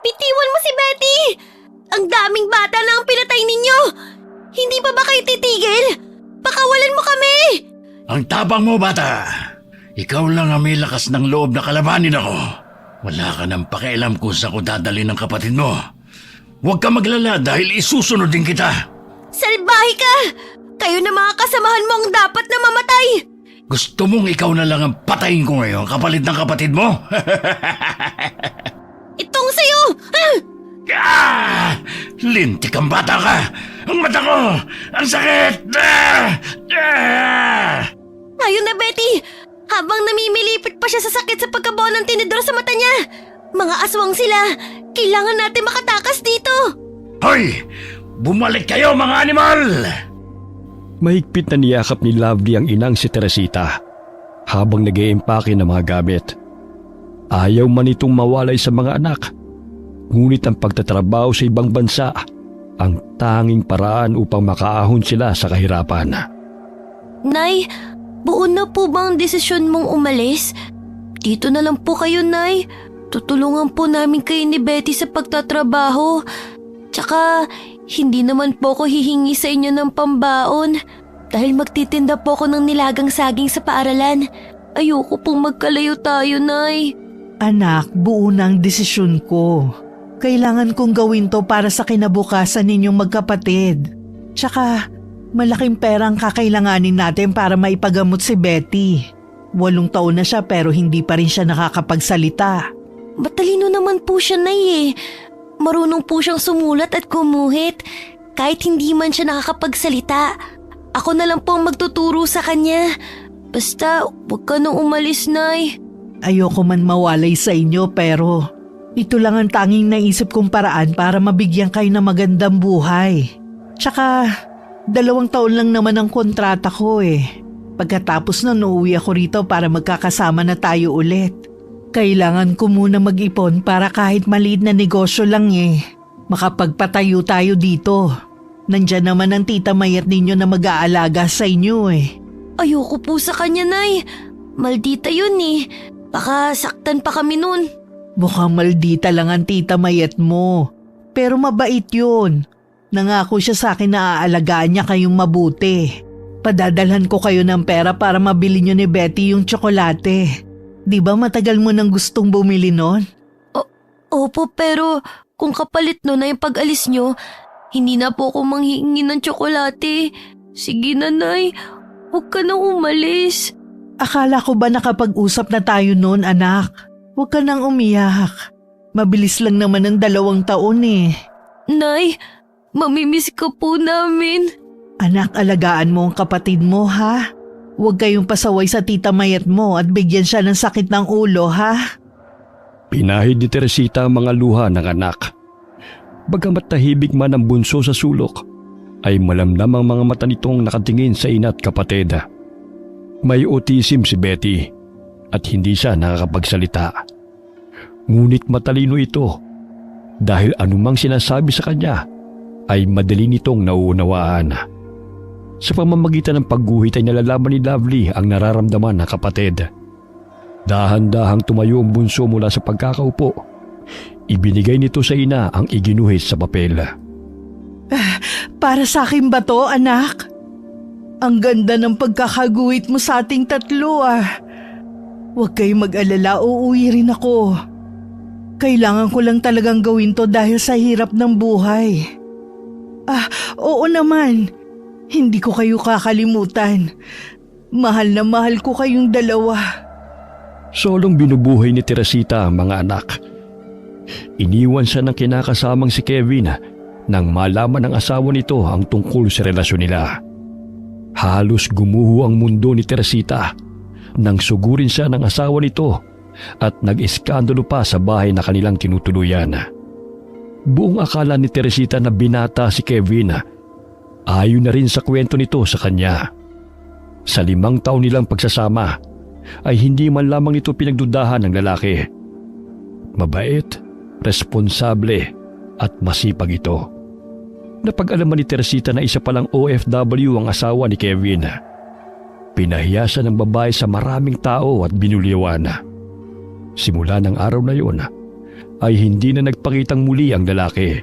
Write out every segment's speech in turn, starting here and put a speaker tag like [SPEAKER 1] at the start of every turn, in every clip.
[SPEAKER 1] Bitiwan mo si Betty! Ang daming bata na ang pinatay ninyo! Hindi pa ba kayo titigil? Pakawalan mo kami!
[SPEAKER 2] Ang tapang mo, bata! Ikaw lang ang may lakas ng loob na kalabanin ako. Wala ka nang pakialam kung saan ko dadalhin ng kapatid mo. Huwag ka maglala dahil isusunod din kita.
[SPEAKER 1] Salbahe ka! Kayo na mga kasamahan mo ang dapat na mamatay!
[SPEAKER 2] Gusto mong ikaw na lang ang patayin ko ngayon kapalit ng kapatid mo?
[SPEAKER 1] Itong sa'yo!
[SPEAKER 2] Lintik ang bata ka! Ang mata ko! Ang sakit!
[SPEAKER 1] Ayun na, Betty! Habang namimilipit pa siya sa sakit sa pagkabaw ng tinidor sa mata niya. Mga aswang sila! Kailangan natin makatakas dito!
[SPEAKER 2] Hoy! Bumalik kayo mga animal!
[SPEAKER 3] Mahigpit na niyakap ni Lovely ang inang si Teresita habang nag-iimpake ng mga gamit. Ayaw man itong mawalay sa mga anak, ngunit ang pagtatrabaho sa ibang bansa ang tanging paraan upang makaahon sila sa kahirapan.
[SPEAKER 1] Nay, buo na po ba ang desisyon mong umalis? Dito na lang po kayo, Nay. Tutulungan po namin kayo ni Betty sa pagtatrabaho. Tsaka, hindi naman po ako hihingi sa inyo ng pambaon dahil magtitinda po ako ng nilagang saging sa paaralan. Ayoko pong magkalayo tayo, Nay.
[SPEAKER 4] Anak, buo na ang desisyon ko. Kailangan kong gawin to para sa kinabukasan ninyong magkapatid. Tsaka, malaking perang kakailanganin natin para maipagamot si Betty. 8 taon na siya pero hindi pa rin siya nakakapagsalita.
[SPEAKER 1] Matalino naman po siya, Nay eh. Marunong po siyang sumulat at kumuhit. Kahit hindi man siya nakakapagsalita, ako na lang po ang magtuturo sa kanya. Basta, huwag ka nang umalis, Nay.
[SPEAKER 4] Ayoko man mawalay sa inyo pero ito lang ang tanging naisip kong paraan para mabigyan kayo ng magandang buhay. Tsaka, 2 taon lang naman ang kontrata ko eh. Pagkatapos nun, uuwi ako rito para magkakasama na tayo ulit. Kailangan ko muna mag-ipon para kahit maliit na negosyo lang eh. Makapagpatayo tayo dito. Nandyan naman ang tita mayat ninyo na mag-aalaga sa inyo eh.
[SPEAKER 1] Ayoko po sa kanya, Nay. Maldita yun eh. Baka saktan pa kami nun.
[SPEAKER 4] Mukhang maldita lang ang tita mayat mo. Pero mabait yun. Nangako siya sa akin na aalagaan niya kayong mabuti. Padadalhan ko kayo ng pera para mabili niyo ni Betty yung tsokolate. Di ba matagal mo nang gustong bumili nun?
[SPEAKER 1] Opo, pero kung kapalit no na yung pag-alis nyo, hindi na po ako manghihingi ng tsokolate. Sige na, Nay. Huwag ka na umalis.
[SPEAKER 4] Akala ko ba nakapag-usap na tayo noon, anak? Huwag ka nang umiyak. Mabilis lang naman ang 2 taon eh.
[SPEAKER 1] Nay, mamimiss ka po namin.
[SPEAKER 4] Anak, alagaan mo ang kapatid mo, ha? Huwag kayong pasaway sa tita mayat mo at bigyan siya ng sakit ng ulo, ha?
[SPEAKER 3] Pinahid ni Teresita ang mga luha ng anak. Bagamat tahimik man ang bunso sa sulok, ay malamlam ang mga mata nitong nakatingin sa ina at kapatid. May autism si Betty at hindi siya nakakapagsalita. Ngunit matalino ito dahil anumang sinasabi sa kanya ay madali nitong nauunawaan. Sa pamamagitan ng pagguhit ay nalalaman ni Lovely ang nararamdaman ng kapatid. Dahan-dahang tumayo ang bunso mula sa pagkakaupo. Ibinigay nito sa ina ang iginuhit sa papel.
[SPEAKER 4] Para sa akin ba to, anak? Ang ganda ng pagkakaguhit mo sa ating 3 ah. Huwag kayong mag-alala, uuwi rin ako. Kailangan ko lang talagang gawin to dahil sa hirap ng buhay. Oo naman. Hindi ko kayo kakalimutan. Mahal na mahal ko kayong 2.
[SPEAKER 3] Solong binubuhay ni Teresita ang mga anak. Iniwan siya ng kinakasamang si Kevin nang malaman ng asawa nito ang tungkol sa relasyon nila. Halos gumuho ang mundo ni Teresita nang sugurin siya ng asawa nito at nag-iskandalo pa sa bahay na kanilang tinutuluyan. Buong akala ni Teresita na binata si Kevin. Ayon na rin sa kwento nito sa kanya. Sa 5 taon nilang pagsasama ay hindi man lamang ito pinagdudahan ng lalaki. Mabait, responsable at masipag ito. Napag-alaman ni Teresita na isa palang OFW ang asawa ni Kevin. Pinahiya siya ng babae sa maraming tao at binuliwan. Simula ng araw na yun, ay hindi na nagpakitang muli ang lalaki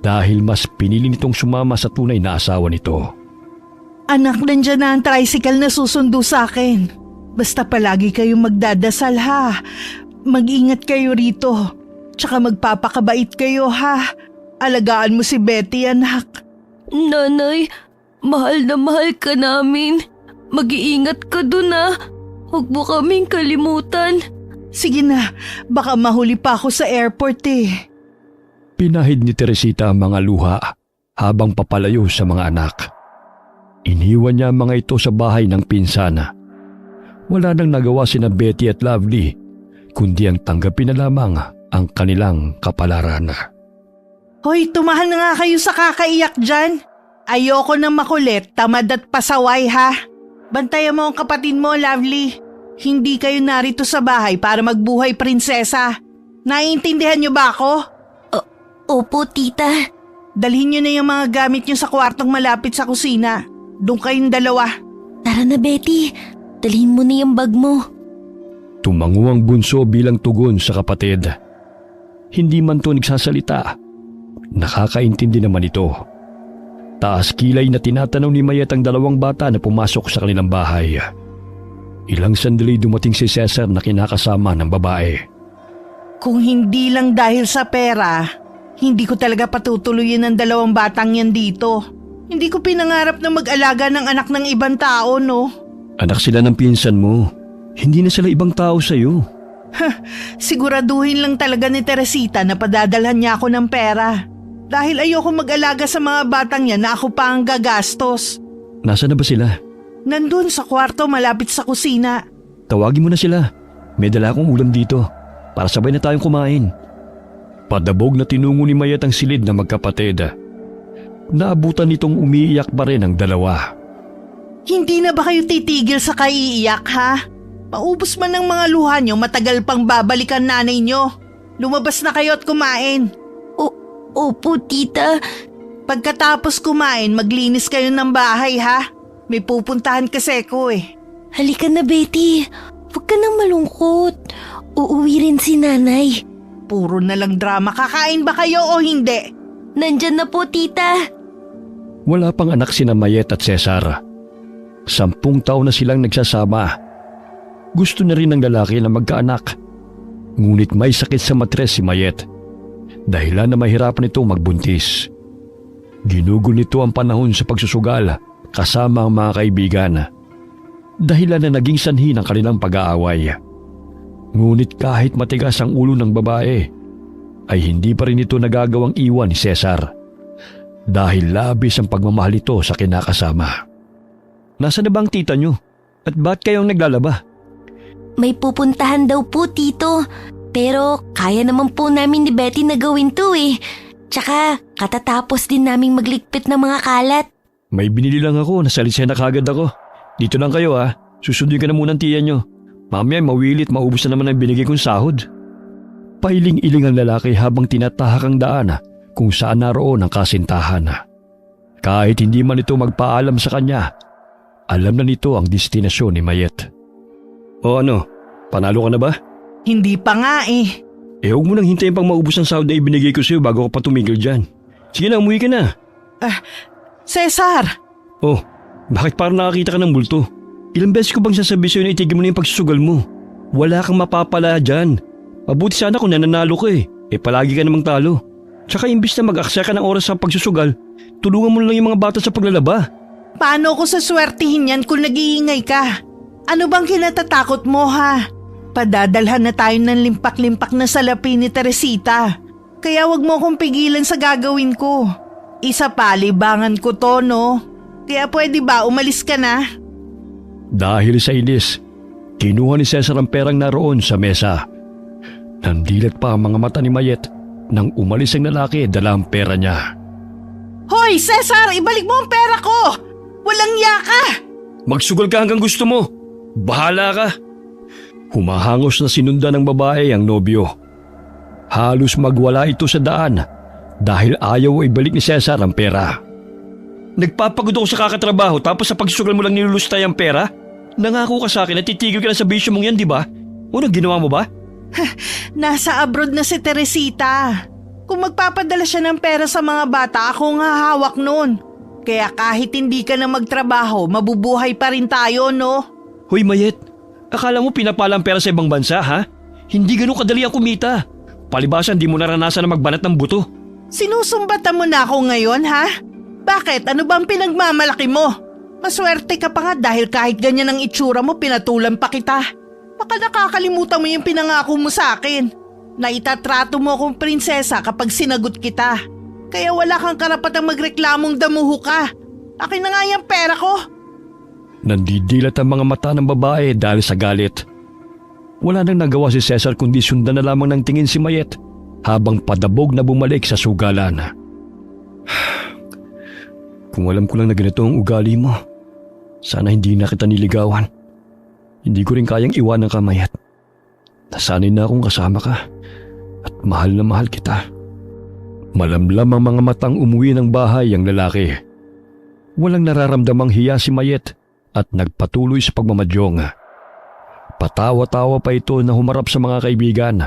[SPEAKER 3] dahil mas pinili nitong sumama sa tunay na asawa nito.
[SPEAKER 4] Anak, nandyan na ang tricycle na susundo sa akin. Basta palagi kayong magdadasal ha. Mag-ingat kayo rito. Tsaka magpapakabait kayo ha. Alagaan mo si Betty, anak.
[SPEAKER 1] Nanay, mahal na mahal ka namin. Mag-iingat ka dun ah. Huwag mo kaming kalimutan.
[SPEAKER 4] Sige na, baka mahuli pa ako sa airport eh.
[SPEAKER 3] Pinahid ni Teresita ang mga luha habang papalayo sa mga anak. Iniwan niya ang mga ito sa bahay ng pinsana. Wala nang nagawa sina Betty at Lovely, kundi ang tanggapin na lamang ang kanilang kapalaran.
[SPEAKER 4] Hoy, tumahan na nga kayo sa kakaiyak dyan. Ayoko na makulit, tamad at pasaway ha. Bantayan mo ang kapatid mo, Lovely. Hindi kayo narito sa bahay para magbuhay prinsesa. Naiintindihan niyo ba ako?
[SPEAKER 1] Opo, tita.
[SPEAKER 4] Dalhin niyo na yung mga gamit niyo sa kwartong malapit sa kusina. Doon kayong dalawa.
[SPEAKER 1] Tara na, Betty. Dalhin mo na yung bag mo.
[SPEAKER 3] Tumango ang bunso bilang tugon sa kapatid. Hindi man to nagsasalita. Nakakaintindi naman ito. Taas kilay na tinatanaw ni Mayet ang dalawang bata na pumasok sa kanilang bahay. Ilang sandali dumating si Cesar na kinakasama ng babae.
[SPEAKER 4] Kung hindi lang dahil sa pera, hindi ko talaga patutuloyin ang dalawang batang yan dito. Hindi ko pinangarap na mag-alaga ng anak ng ibang tao, no?
[SPEAKER 3] Anak sila ng pinsan mo. Hindi na sila ibang tao sa'yo.
[SPEAKER 4] Siguraduhin lang talaga ni Teresita na padadalhan niya ako ng pera. Dahil ayoko mag-alaga sa mga batang yan na ako pa ang gagastos.
[SPEAKER 3] Nasaan na ba sila?
[SPEAKER 4] Nandun sa kwarto malapit sa kusina.
[SPEAKER 3] Tawagin mo na sila. May dala akong ulam dito para sabay na tayong kumain. Padabog na tinungo ni Mayet ang silid na magkapatid. Naabutan nitong umiiyak pa rin ang dalawa.
[SPEAKER 4] Hindi na ba kayo titigil sa kaiiyak ha? Paubos man ng mga luha nyo, matagal pang babalikan nanay nyo. Lumabas na kayo at kumain.
[SPEAKER 1] Opo, tita.
[SPEAKER 4] Pagkatapos kumain, maglinis kayo ng bahay ha? May pupuntahan kasi ko eh.
[SPEAKER 1] Halika na, Betty. Huwag ka nang malungkot. Uuwi rin si nanay.
[SPEAKER 4] Puro na lang drama. Kakain ba kayo o hindi?
[SPEAKER 1] Nandyan na po, tita.
[SPEAKER 3] Wala pang anak sina Mayet at Cesar. 10 taon na silang nagsasama. Gusto na rin ng lalaki na magkaanak. Ngunit may sakit sa matres si Mayet. Dahilan na mahirapan itong magbuntis. Ginugol nito ang panahon sa pagsusugal kasama ang mga kaibigan. Dahilan na naging sanhi ng kanilang pag-aaway. Ngunit kahit matigas ang ulo ng babae, ay hindi pa rin ito nagagawang iwan ni Cesar. Dahil labis ang pagmamahal ito sa kinakasama. Nasaan na ba ang tita nyo? At ba't kayong naglalaba?
[SPEAKER 1] May pupuntahan daw po, tito. Pero kaya naman po namin ni Betty na gawin to eh. Tsaka katatapos din naming magligpit ng mga kalat.
[SPEAKER 3] May binili lang ako, nasalisya na kagad ako. Dito lang kayo ha, susundin ka na muna ang tiya nyo. Mamaya mawilit, maubos na naman ang binigay kong sahod. Pailing-iling ang lalaki habang tinatahak ang daan kung saan naroon ang kasintahan. Kahit hindi man ito magpaalam sa kanya, alam na nito ang destinasyon ni Mayet. O ano, panalo ka na ba?
[SPEAKER 4] Hindi pa nga eh.
[SPEAKER 3] Huwag mo nang hintayin pang maubos ang sahod na ibinigay ko sa'yo bago ka pa tumigil dyan. Sige na, umuwi ka na.
[SPEAKER 4] Cesar!
[SPEAKER 3] Oh, bakit parang nakakita ka ng multo? Ilang beses ko bang sasabi sa'yo na itigil mo na yung pagsusugal mo? Wala kang mapapala dyan. Mabuti sana kung nananalo ka eh. Palagi ka namang talo. Tsaka imbis na mag-aksaya ka ng oras sa pagsusugal, tulungan mo lang yung mga bata sa paglalaba.
[SPEAKER 4] Paano ko saswertihin yan kung nag-iingay ka? Ano bang kinatatakot mo ha? Padadalhan na tayo ng limpak-limpak na salapi ni Teresita. Kaya wag mo akong pigilan sa gagawin ko. Isa pa, libangan ko to, no? Kaya pwede ba umalis ka na?
[SPEAKER 3] Dahil sa inis, kinuha ni Cesar ang perang naroon sa mesa. Nandilat pa ang mga mata ni Mayet nang umalis ang lalaki dala ang pera niya.
[SPEAKER 4] Hoy, Cesar! Ibalik mo ang pera ko! Walang yaka!
[SPEAKER 3] Magsugal ka hanggang gusto mo. Bahala ka. Humahangos na sinundan ng babae ang nobyo. Halos magwala ito sa daan dahil ayaw ibalik ni Cesar ang pera. Nagpapagod ako sa kakatrabaho tapos sa pagsusugal mo lang nilulustay ang pera? Nangako ka sa akin na titigil ka na sa bisyo mong yan, di ba? Unang ginawa mo ba?
[SPEAKER 4] Nasa abroad na si Teresita. Kung magpapadala siya ng pera sa mga bata, ako ang hahawak nun. Kaya kahit hindi ka na magtrabaho, mabubuhay pa rin tayo, no?
[SPEAKER 3] Hoy Mayet, akala mo pinapalang pera sa ibang bansa ha? Hindi ganun kadali ang kumita. Palibasan di mo naranasan na magbanat ng buto.
[SPEAKER 4] Sinusumbatan mo na ako ngayon, ha? Bakit? Ano bang pinagmamalaki mo? Maswerte ka pa nga dahil kahit ganyan ang itsura mo, pinatulan pa kita. Baka nakakalimutan mo yung pinangako mo sa akin. Na itatrato mo akong prinsesa kapag sinagot kita. Kaya wala kang karapatang magreklamong damuho ka. Akin na nga yung pera ko.
[SPEAKER 3] Nandidilat ang mga mata ng babae dahil sa galit. Wala nang nagawa si Cesar kundi sundan na lamang ng tingin si Mayet habang padabog na bumalik sa sugalan. Kung alam ko lang na ganito ang ugali mo, sana hindi na kita niligawan. Hindi ko rin kayang iwanan ka, Mayet. Nasanay na akong kasama ka at mahal na mahal kita. Malamlam ang mga matang umuwi ng bahay ang lalaki. Walang nararamdamang hiya si Mayet at nagpatuloy sa pagmamadyong. Patawa-tawa pa ito na humarap sa mga kaibigan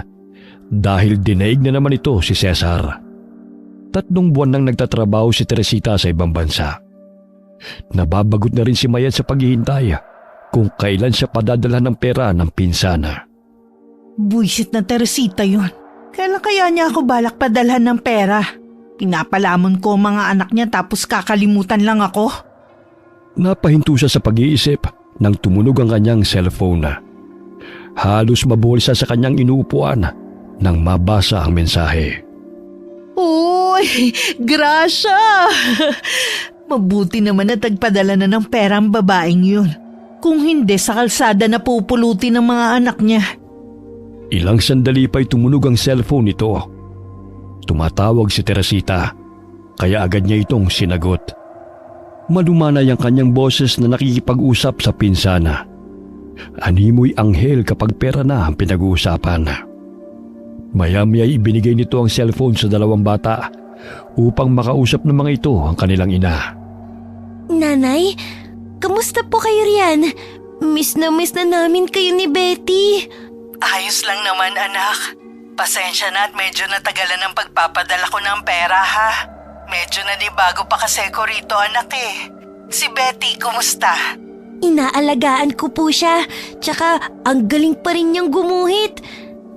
[SPEAKER 3] dahil dinaig na naman ito si Cesar. 3 buwan nang nagtatrabaho si Teresita sa ibang bansa. Nababagot na rin si Mayet sa paghihintay kung kailan siya padadala ng pera ng pinsana.
[SPEAKER 4] Buisit na Teresita yun. Kailan kaya niya ako balak padalhan ng pera? Pinapalamon ko ang mga anak niya tapos kakalimutan lang ako.
[SPEAKER 3] Napahinto siya sa pag-iisip nang tumunog ang kanyang cellphone. Halos mabulsa sa kanyang inuupuan nang mabasa ang mensahe.
[SPEAKER 4] Uy, Gracia! Mabuti naman na tagpadala na ng pera ang babaeng yun. Kung hindi, sa kalsada na pupulutin ng mga anak niya.
[SPEAKER 3] Ilang sandali pa'y tumunog ang cellphone nito. Tumatawag si Teresita, kaya agad niya itong sinagot. Malumanay ang kanyang boses na nakikipag-usap sa pinsana. Animoy anghel kapag pera na ang pinag-uusapan. Maya-maya'y ibinigay nito ang cellphone sa 2 bata upang makausap ng mga ito ang kanilang ina.
[SPEAKER 1] Nanay, kamusta po kayo riyan? Miss na namin kayo ni Betty.
[SPEAKER 4] Ayos lang naman, anak. Pasensya na at medyo natagalan ang pagpapadala ko ng pera, ha? Medyo bago pa kasi ko rito, anak eh. Si Betty, kumusta?
[SPEAKER 1] Inaalagaan ko po siya, tsaka ang galing pa rin niyang gumuhit.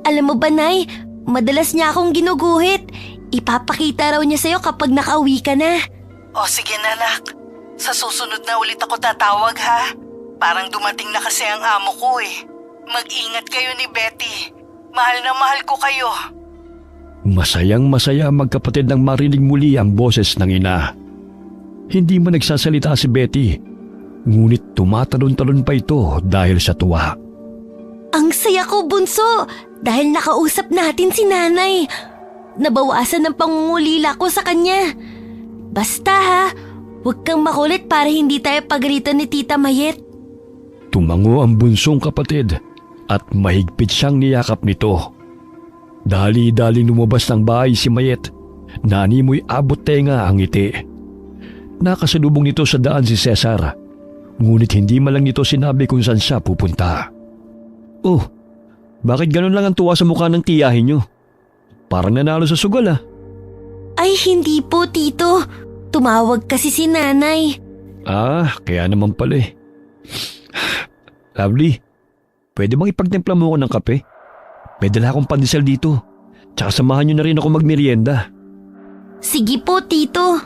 [SPEAKER 1] Alam mo ba, Nay, madalas niya akong ginuguhit. Ipapakita raw niya sa'yo kapag nakauwi ka na.
[SPEAKER 4] O sige na, anak. Sa susunod na ulit ako tatawag, ha? Parang dumating na kasi ang amo ko eh. Mag-ingat kayo ni Betty. Mahal na mahal ko kayo.
[SPEAKER 3] Masayang-masaya ang magkapatid nang marinig muli ang boses ng ina. Hindi man nagsasalita si Betty, ngunit tumatalon-talon pa ito dahil sa tuwa.
[SPEAKER 1] Ang saya ko, Bunso, dahil nakausap natin si Nanay. Nabawasan ang pangungulila ko sa kanya. Basta ha, huwag kang makulit para hindi tayo pagalitan ni Tita Mayet.
[SPEAKER 3] Tumango ang bunsong kapatid at mahigpit siyang niyakap nito. Dali-dali lumabas ng bahay si Mayet na animoy abot tenga ang ngiti. Nakasalubong nito sa daan si Cesar, ngunit hindi man lang nito sinabi kung saan siya pupunta. Oh, bakit ganun lang ang tuwa sa mukha ng tiyahin niyo? Parang nanalo sa sugal ah.
[SPEAKER 1] Ay hindi po, Tito. Tumawag kasi si Nanay.
[SPEAKER 3] Ah, kaya naman pala eh. Lovely, pwede bang ipagtimpla mo ako ng kape? May dala akong pandesal dito. Tsaka samahan niyo na rin ako magmerienda.
[SPEAKER 1] Sige po, Tito.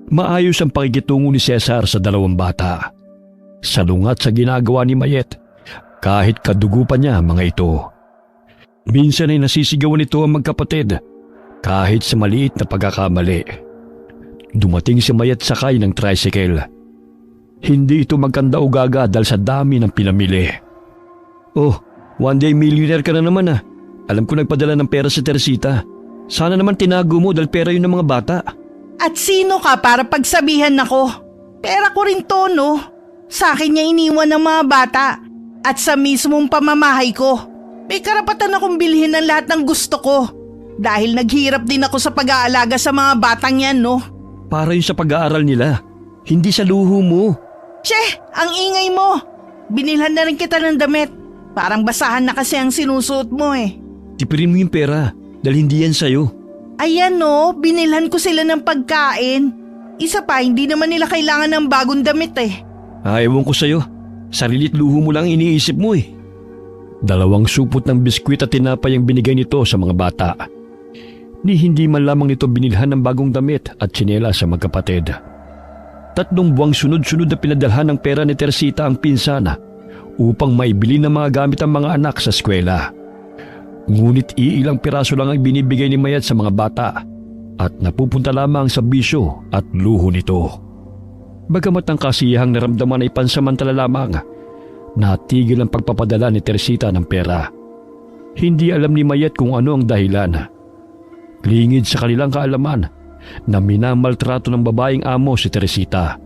[SPEAKER 3] Maayos ang pakikitungo ni Cesar sa 2 bata. Salungat sa ginagawa ni Mayet, kahit kadugo pa niya mga ito. Minsan ay nasisigawan nito ang magkapatid, kahit sa maliit na pagkakamali. Dumating si Mayet sakay ng tricycle. Hindi ito magkanda-ugaga dahil sa dami ng pinamili. Oh, one day millionaire ka na naman ah. Alam ko nagpadala ng pera sa Teresita. Sana naman tinago mo dahil pera yun ng mga bata.
[SPEAKER 4] At sino ka para pagsabihan ako? Pera ko rin to, no? Sa akin niya iniwan ng mga bata. At sa mismong pamamahay ko. May karapatan akong bilhin ng lahat ng gusto ko. Dahil naghirap din ako sa pag-aalaga sa mga batang yan, no?
[SPEAKER 3] Para yun sa pag-aaral nila. Hindi sa luho mo.
[SPEAKER 4] Che, ang ingay mo. Binilhan na rin kita ng damit. Parang basahan na kasi ang sinusuot mo eh.
[SPEAKER 3] Tipirin mo yung pera dahil hindi yan sa'yo.
[SPEAKER 4] Ayan no, binilhan ko sila ng pagkain. Isa pa, hindi naman nila kailangan ng bagong damit eh.
[SPEAKER 3] Ewan ko sa'yo. Sarilit luho mo lang iniisip mo eh. 2 supot ng biskwit at tinapay ang binigay nito sa mga bata. Ni hindi man lamang nito binilhan ng bagong damit at tsinelas sa magkapatid. 3 buwang sunod-sunod na pinadalhan ng pera ni Teresita ang pinsana upang maibili ng mga gamit ang mga anak sa eskwela. Ngunit iilang piraso lang ang binibigay ni Mayat sa mga bata at napupunta lamang sa bisyo at luho nito. Bagamat ang kasiyahang naramdaman ay pansamantala lamang, natigil ang pagpapadala ni Teresita ng pera. Hindi alam ni Mayat kung ano ang dahilan. Lingid sa kanilang kaalaman na minamaltrato ng babaeng amo si Teresita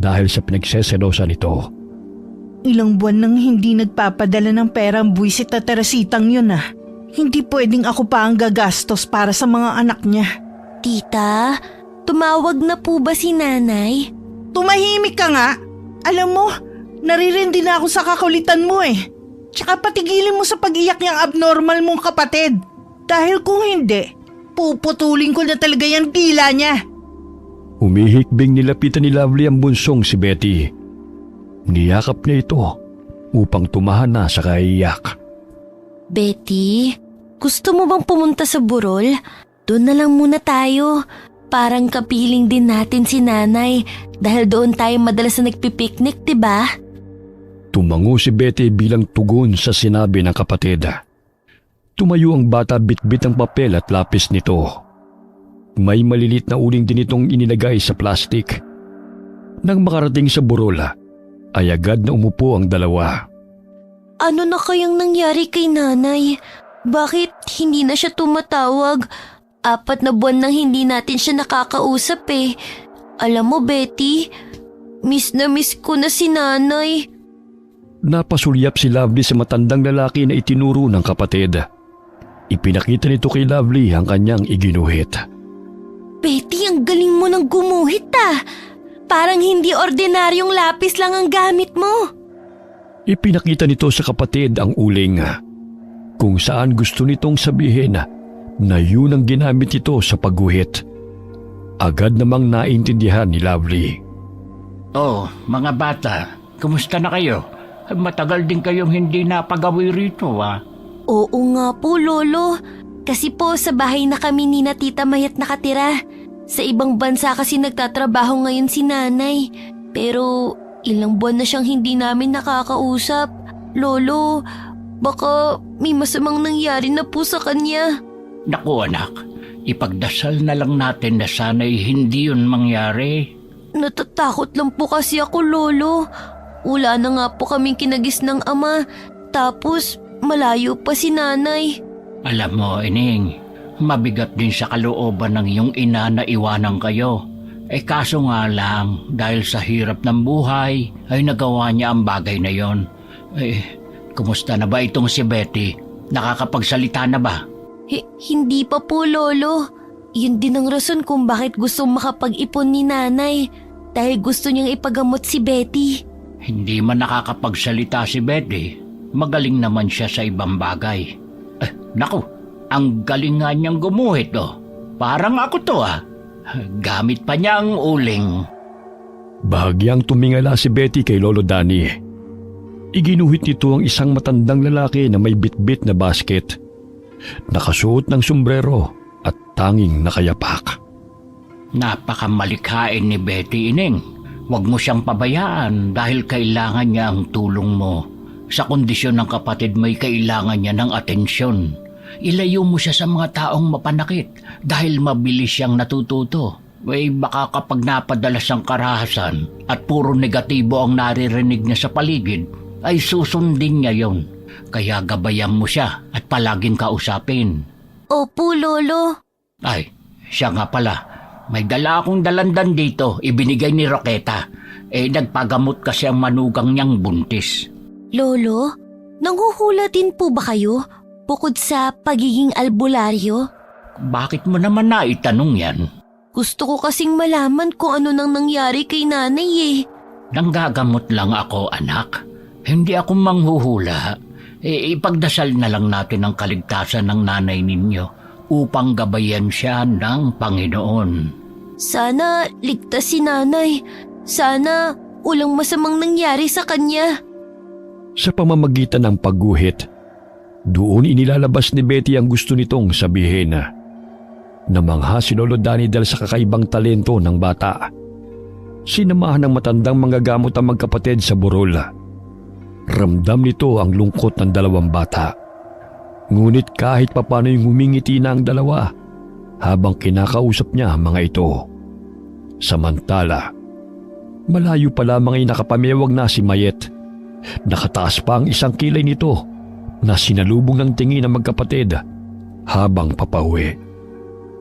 [SPEAKER 3] dahil sa pinagseselosa nito.
[SPEAKER 4] Ilang buwan nang hindi nagpapadala ng pera ang buwisit na Teresitang yun ah. Hindi pwedeng ako pa ang gagastos para sa mga anak niya.
[SPEAKER 1] Tita, tumawag na po ba si nanay?
[SPEAKER 4] Tumahimik ka nga. Alam mo, naririndi na ako sa kakulitan mo eh. Tsaka patigilin mo sa pag-iyak niyang abnormal mong kapatid. Dahil kung hindi, puputulin ko na talaga yung dila niya.
[SPEAKER 3] Humihikbing nilapitan ni Lovely ang bunsong si Betty. Niyakap niya ito upang tumahan na sa kaiyak.
[SPEAKER 1] Betty, gusto mo bang pumunta sa burol? Doon na lang muna tayo. Parang kapiling din natin si nanay dahil doon tayo madalas na nagpipiknik, diba?
[SPEAKER 3] Tumango si Betty bilang tugon sa sinabi ng kapatid. Tumayo ang bata bitbit ang papel at lapis nito. May malilit na uling din itong inilagay sa plastik. Nang makarating sa burol, ay agad na umupo ang dalawa.
[SPEAKER 1] Ano na kayang nangyari kay nanay? Bakit hindi na siya tumatawag? 4 na buwan nang hindi natin siya nakakausap eh. Alam mo, Betty, miss na miss ko na si nanay.
[SPEAKER 3] Napasulyap si Lovely sa matandang lalaki na itinuro ng kapatid. Ipinakita nito kay Lovely ang kanyang iginuhit.
[SPEAKER 1] Betty, ang galing mo ng gumuhit ah. Parang hindi ordinaryong lapis lang ang gamit mo.
[SPEAKER 3] Ipinakita nito sa kapatid ang uling. Kung saan gusto nitong sabihin na yun ang ginamit nito sa pagguhit. Agad namang naintindihan ni Lovely.
[SPEAKER 2] Oh, mga bata, kumusta na kayo? Matagal din kayong hindi napagawi rito ah.
[SPEAKER 1] Oo nga po, Lolo. Kasi po sa bahay na kami ni na Tita Mayat nakatira. Sa ibang bansa kasi nagtatrabaho ngayon si nanay. Pero ilang buwan na siyang hindi namin nakakausap. Lolo, baka may masamang nangyari na po sa kanya.
[SPEAKER 2] Naku anak, ipagdasal na lang natin na sana'y hindi yun mangyari.
[SPEAKER 1] Natatakot lang po kasi ako, Lolo. Wala na nga po kaming kinagis ng ama. Tapos malayo pa si nanay.
[SPEAKER 2] Alam mo, Ining, mabigat din sa kalooban ng iyong ina na iwanan kayo. Kaso nga lang, dahil sa hirap ng buhay, ay nagawa niya ang bagay na yon. Kumusta na ba itong si Betty? Nakakapagsalita na ba?
[SPEAKER 1] Hindi pa po, Lolo. Yun din ang rason kung bakit gusto makapag-ipon ni nanay. Dahil gusto niyang ipagamot si Betty.
[SPEAKER 2] Hindi man nakakapagsalita si Betty, magaling naman siya sa ibang bagay. Naku, ang galing nga niyang gumuhit oh. Parang ako to ah. Gamit pa niya ang uling.
[SPEAKER 3] Bahagyang tumingala si Betty kay Lolo Danny. Iginuhit nito ang isang matandang lalaki na may bitbit na basket. Nakasuot ng sombrero at tanging nakayapak.
[SPEAKER 2] Napakamalikhain ni Betty, Ining. Huwag mo siyang pabayaan dahil kailangan niya ang tulong mo. Sa kondisyon ng kapatid mo'y kailangan niya ng atensyon. Ilayo mo siya sa mga taong mapanakit dahil mabilis siyang natututo. Baka kapag napadala siyang karahasan at puro negatibo ang naririnig niya sa paligid, ay susundin niya yon. Kaya gabayan mo siya at palaging kausapin.
[SPEAKER 1] Opo, Lolo.
[SPEAKER 2] Ay, siya nga pala. May dala akong dalandan dito, ibinigay ni Roqueta. Nagpagamot kasi ang manugang niyang buntis.
[SPEAKER 1] Lolo, nanghuhula din po ba kayo? Bukod sa pagiging albularyo?
[SPEAKER 2] Bakit mo naman naitanong yan?
[SPEAKER 1] Gusto ko kasing malaman kung ano nang nangyari kay nanay eh.
[SPEAKER 2] Nanggagamot lang ako, anak. Hindi ako manghuhula. ipagdasal na lang natin ang kaligtasan ng nanay ninyo upang gabayan siya ng Panginoon.
[SPEAKER 1] Sana ligtas si nanay. Sana walang masamang nangyari sa kanya.
[SPEAKER 3] Sa pamamagitan ng pagguhit, doon inilalabas ni Betty ang gusto nitong sabihin. Namangha si Lolo Danny dahil sa kakaibang talento ng bata. Sinamahan ng matandang manggagamot ang magkapatid sa burol. Ramdam nito ang lungkot ng dalawang bata. Ngunit kahit papano'y ngumingiti na ang dalawa habang kinakausap niya ang mga ito. Samantala, malayo pa lamang ay nakapamewag na si Mayet. Nakataas pa ang isang kilay nito na sinalubong ng tingin ng magkapatid habang papauwi.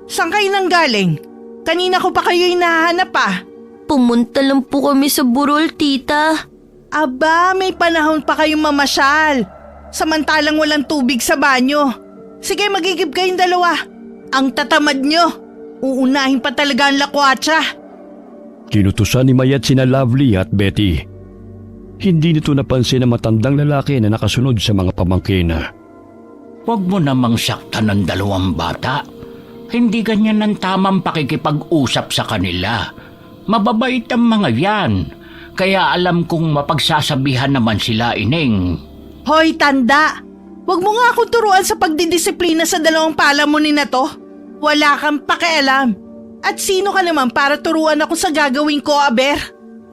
[SPEAKER 4] Saan kayo nang galing? Kanina ko pa kayo hinahanap ah.
[SPEAKER 1] Pumunta lang po kami sa burol, tita.
[SPEAKER 4] Aba, may panahon pa kayong mamasyal. Samantalang walang tubig sa banyo. Sige, magigib kayong dalawa. Ang tatamad nyo. Uunahin pa talaga ang lakwatsa.
[SPEAKER 3] Kinutusan ni Mayet sina Lovely at Betty. Hindi nito napansin ang matandang lalaki na nakasunod sa mga pamangkin.
[SPEAKER 2] Huwag mo namang saktan ng dalawang bata. Hindi ganyan ang tamang pakikipag-usap sa kanila. Mababait ang mga yan. Kaya alam kong mapagsasabihan naman sila, Ining.
[SPEAKER 4] Hoy, tanda! Huwag mo nga akong turuan sa pagdidisiplina sa dalawang palamunin na to. Wala kang pakialam. At sino ka naman para turuan ako sa gagawin ko, Aber?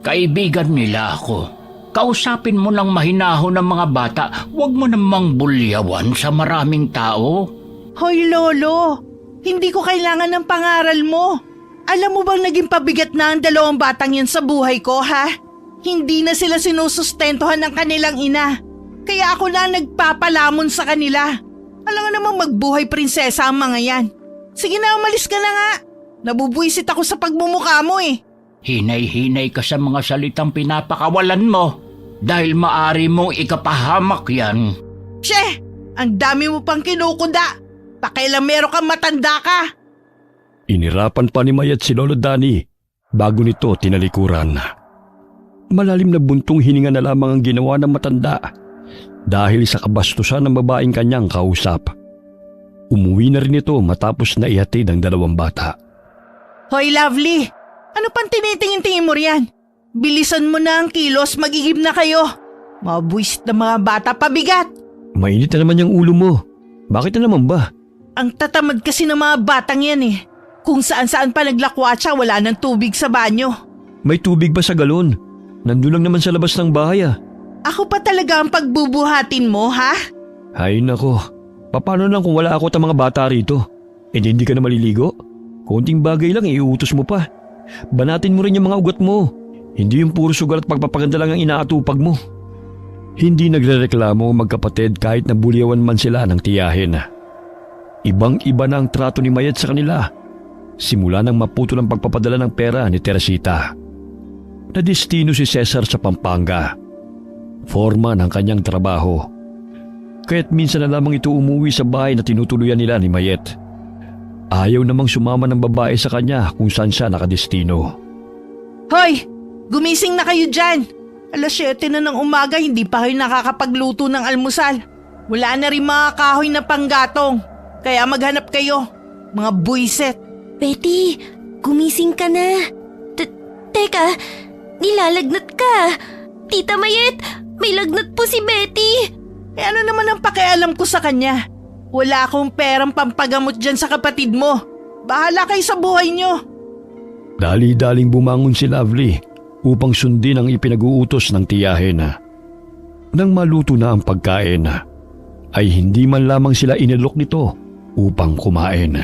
[SPEAKER 2] Kaibigan nila ako. Kausapin mo ng mahinahon ng mga bata. Huwag mo namang bulyawan sa maraming tao.
[SPEAKER 4] Hoy, Lolo! Hindi ko kailangan ng pangaral mo. Alam mo bang naging pabigat na ang dalawang batang yan sa buhay ko, ha? Hindi na sila sinusustentuhan ng kanilang ina. Kaya ako na nagpapalamon sa kanila. Alam nga namang magbuhay prinsesa ang mga yan. Sige na, umalis ka na nga. Nabubuisit ako sa pagmumukha mo eh.
[SPEAKER 2] Hinay-hinay ka sa mga salitang pinapakawalan mo. Dahil maari mong ikapahamak yan.
[SPEAKER 4] She! Ang dami mo pang kinukuda. Pakailamero kang matanda ka.
[SPEAKER 3] Inirapan pa ni Mayet si Lolo Danny bago nito tinalikuran. Malalim na buntong hininga na lamang ang ginawa ng matanda dahil sa kabastusan ng babaeng kanyang kausap. Umuwi na rin ito matapos na ihatid ang dalawang bata.
[SPEAKER 4] Hoy, Lovely! Ano pang tinitingin-tingin mo riyan? Bilisan mo na ang kilos, magigib na kayo. Mabuisit na mga bata, pabigat.
[SPEAKER 3] Mainit na naman yung ulo mo. Bakit na naman ba?
[SPEAKER 4] Ang tatamad kasi ng mga batang yan eh. Kung saan-saan pa naglakwatsa, wala ng tubig sa banyo.
[SPEAKER 3] May tubig ba sa galon? Nandun lang naman sa labas ng bahay ah.
[SPEAKER 4] Ako pa talaga ang pagbubuhatin mo, ha?
[SPEAKER 3] Ay nako, paano lang kung wala ako at mga bata rito? E hindi ka na maliligo? Konting bagay lang iuutos mo pa. Banatin mo rin yung mga ugat mo. Hindi yung puro sugal at pagpapaganda lang ang inaatupag mo. Hindi nagrereklamo ang magkapatid kahit nabulyawan man sila ng tiyahin. Ibang-iba na ang trato ni Mayet sa kanila. Simula nang maputol ang pagpapadala ng pera ni Teresita. Nadestino si Cesar sa Pampanga. Foreman ang kanyang trabaho. Kaya't minsan na lamang ito umuwi sa bahay na tinutuluyan nila ni Mayet. Ayaw namang sumama ng babae sa kanya kung saan siya nakadestino.
[SPEAKER 4] Hoy! Gumising na kayo dyan! 7:00 na ng umaga, hindi pa kayo nakakapagluto ng almusal. Wala na rin mga kahoy na panggatong. Kaya maghanap kayo, mga buiset.
[SPEAKER 1] Betty, gumising ka na. Teka, nilalagnat ka. Tita Mayet, may lagnat po si Betty.
[SPEAKER 4] Ano naman ang pakialam ko sa kanya? Wala akong perang pampagamot dyan sa kapatid mo. Bahala kayo sa buhay nyo.
[SPEAKER 3] Dali-daling bumangon si Lovely upang sundin ang ipinag-uutos ng tiyahin. Nang maluto na ang pagkain, ay hindi man lamang sila inilok nito upang kumain.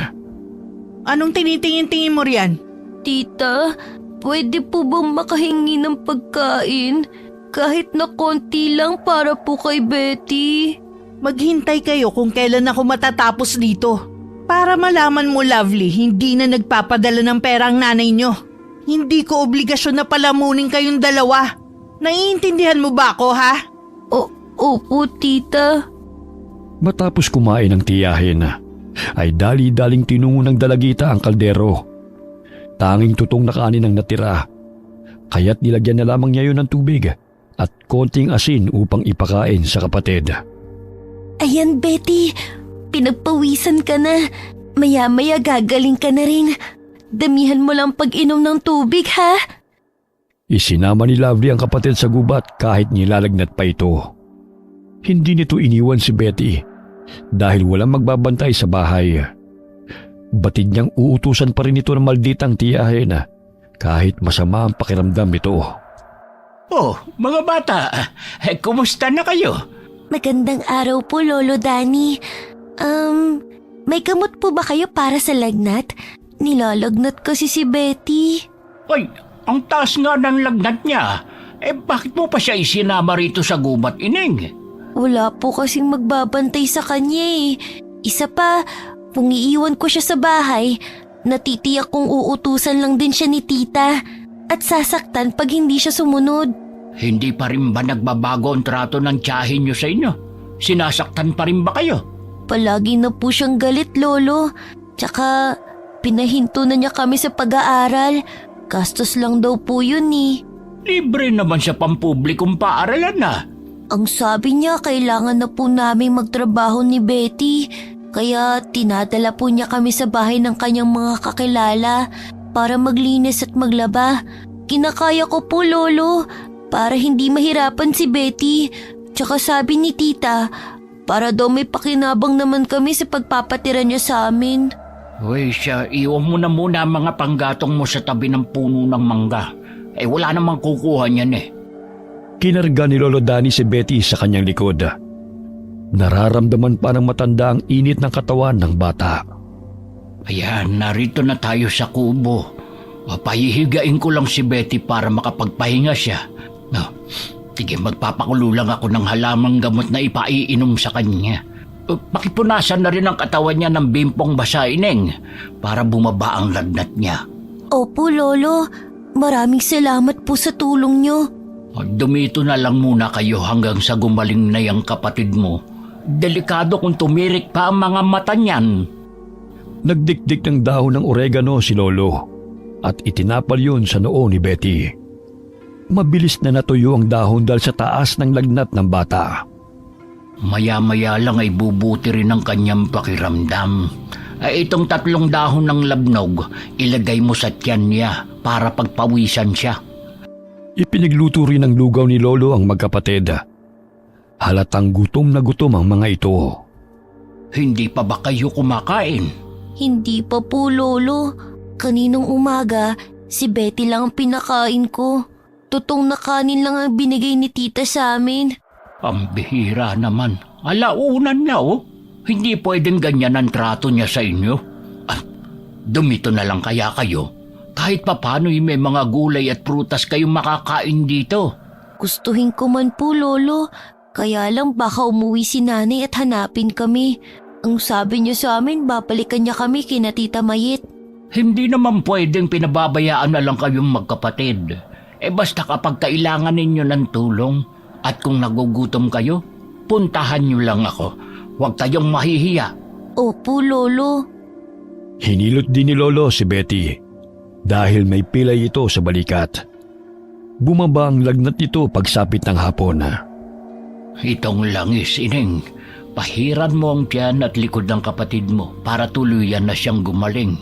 [SPEAKER 4] Anong tinitingin-tingin mo riyan?
[SPEAKER 1] Tita, pwede po bang makahingi ng pagkain? Kahit na konti lang para po kay Betty.
[SPEAKER 4] Maghintay kayo kung kailan ako matatapos dito. Para malaman mo, Lovely, hindi na nagpapadala ng pera ang nanay nyo. Hindi ko obligasyon na palamunin kayong dalawa. Naiintindihan mo ba ako, ha?
[SPEAKER 1] Opo, tita.
[SPEAKER 3] Matapos kumain ng tiyahin, ay dali-daling tinungo ng dalagita ang kaldero. Tanging tutong na kanin ang natira. Kaya't nilagyan na lamang niya yun ng tubig at konting asin upang ipakain sa kapatid.
[SPEAKER 1] Ayan, Betty. Pinagpawisan ka na. Maya-maya gagaling ka na rin. Damihan mo lang pag-inom ng tubig, ha?
[SPEAKER 3] Isinama ni Lovely ang kapatid sa gubat kahit nilalagnat pa ito. Hindi nito iniwan si Betty dahil walang magbabantay sa bahay. Batid niyang uutusan pa rin ito ng malditang tiyahin kahit masama ang pakiramdam nito.
[SPEAKER 2] Oh, mga bata, kumusta na kayo?
[SPEAKER 1] Magandang araw po, Lolo Danny. May gamot po ba kayo para sa lagnat? Nilalagnat kasi si Betty.
[SPEAKER 2] Ay, ang taas nga ng lagnat niya. Bakit mo pa siya isinama rito sa gubat, Ining?
[SPEAKER 1] Wala po kasing magbabantay sa kanya eh. Isa pa, kung iiwan ko siya sa bahay, natitiyak kong uutusan lang din siya ni tita at sasaktan pag hindi siya sumunod.
[SPEAKER 2] Hindi pa rin ba nagbabago ang trato ng tiyahin niyo sa inyo? Sinasaktan pa rin ba kayo?
[SPEAKER 1] Palagi na po siyang galit, Lolo. Tsaka, pinahinto na niya kami sa pag-aaral. Gastos lang daw po yun eh.
[SPEAKER 2] Libre naman sa pampublikong paaralan na.
[SPEAKER 1] Ang sabi niya, kailangan na po namin magtrabaho ni Betty. Kaya tinadala po niya kami sa bahay ng kanyang mga kakilala para maglinis at maglaba. Kinakaya ko po, Lolo, para hindi mahirapan si Betty. Tsaka sabi ni tita, para daw may pakinabang naman kami sa pagpapatira niya sa amin.
[SPEAKER 2] Uy, siya, iwan mo na muna ang mga panggatong mo sa tabi ng puno ng mangga. Wala namang kukuha niyan eh.
[SPEAKER 3] Kinarga ni Lolo Danny si Betty sa kanyang likod. Nararamdaman pa ng matanda ang init ng katawan ng bata.
[SPEAKER 2] Ayan, narito na tayo sa kubo. Pahihigain ko lang si Betty para makapagpahinga siya. No, sige, magpapakulo lang ako ng halamang gamot na ipaiinom sa kanya. Pakipunasan na rin ang katawan niya ng bimpong basa, Ineng, para bumaba ang lagnat niya.
[SPEAKER 1] Opo, Lolo. Maraming salamat po sa tulong niyo.
[SPEAKER 2] Dumito na lang muna kayo hanggang sa gumaling na yung kapatid mo. Delikado kung tumirik pa ang mga mata niyan.
[SPEAKER 3] Nagdikdik ng dahon ng oregano si Lolo at itinapal yun sa noo ni Betty. Mabilis na natuyo ang dahon dahil sa taas ng lagnat ng bata.
[SPEAKER 2] Maya-maya lang ay bubuti rin ang kanyang pakiramdam. Itong 3 dahon ng labnog, ilagay mo sa tiyan niya para pagpawisan siya.
[SPEAKER 3] Ipinagluto rin ng lugaw ni Lolo ang magkapatid. Halatang gutom na gutom ang mga ito.
[SPEAKER 2] Hindi pa ba kayo kumakain?
[SPEAKER 1] Hindi pa po, Lolo. Kaninong umaga, si Betty lang ang pinakain ko. Tutong na kanin lang ang binigay ni tita sa amin.
[SPEAKER 2] Ang bihira naman. Alaunan na oh. Hindi pwedeng ganyan ang trato niya sa inyo. Dumito na lang kaya kayo. Kahit papano'y may mga gulay at prutas kayong makakain dito.
[SPEAKER 1] Gustuhin ko man po, Lolo. Kaya lang baka umuwi si nanay at hanapin kami. Ang sabi niya sa amin, babalikan niya kami kina Tita Mayit.
[SPEAKER 2] Hindi naman pwedeng pinababayaan na lang kayong magkapatid. Basta kapag kailangan ninyo ng tulong at kung nagugutom kayo, puntahan niyo lang ako. Huwag kayong mahihiya.
[SPEAKER 1] Opo, Lolo.
[SPEAKER 3] Hinilot din ni Lolo si Betty dahil may pilay ito sa balikat. Bumaba ang lagnat nito pagsapit ng hapon.
[SPEAKER 2] Itong langis, Ineng. Pahiran mo ang tiyan at likod ng kapatid mo para tuluyan na siyang gumaling.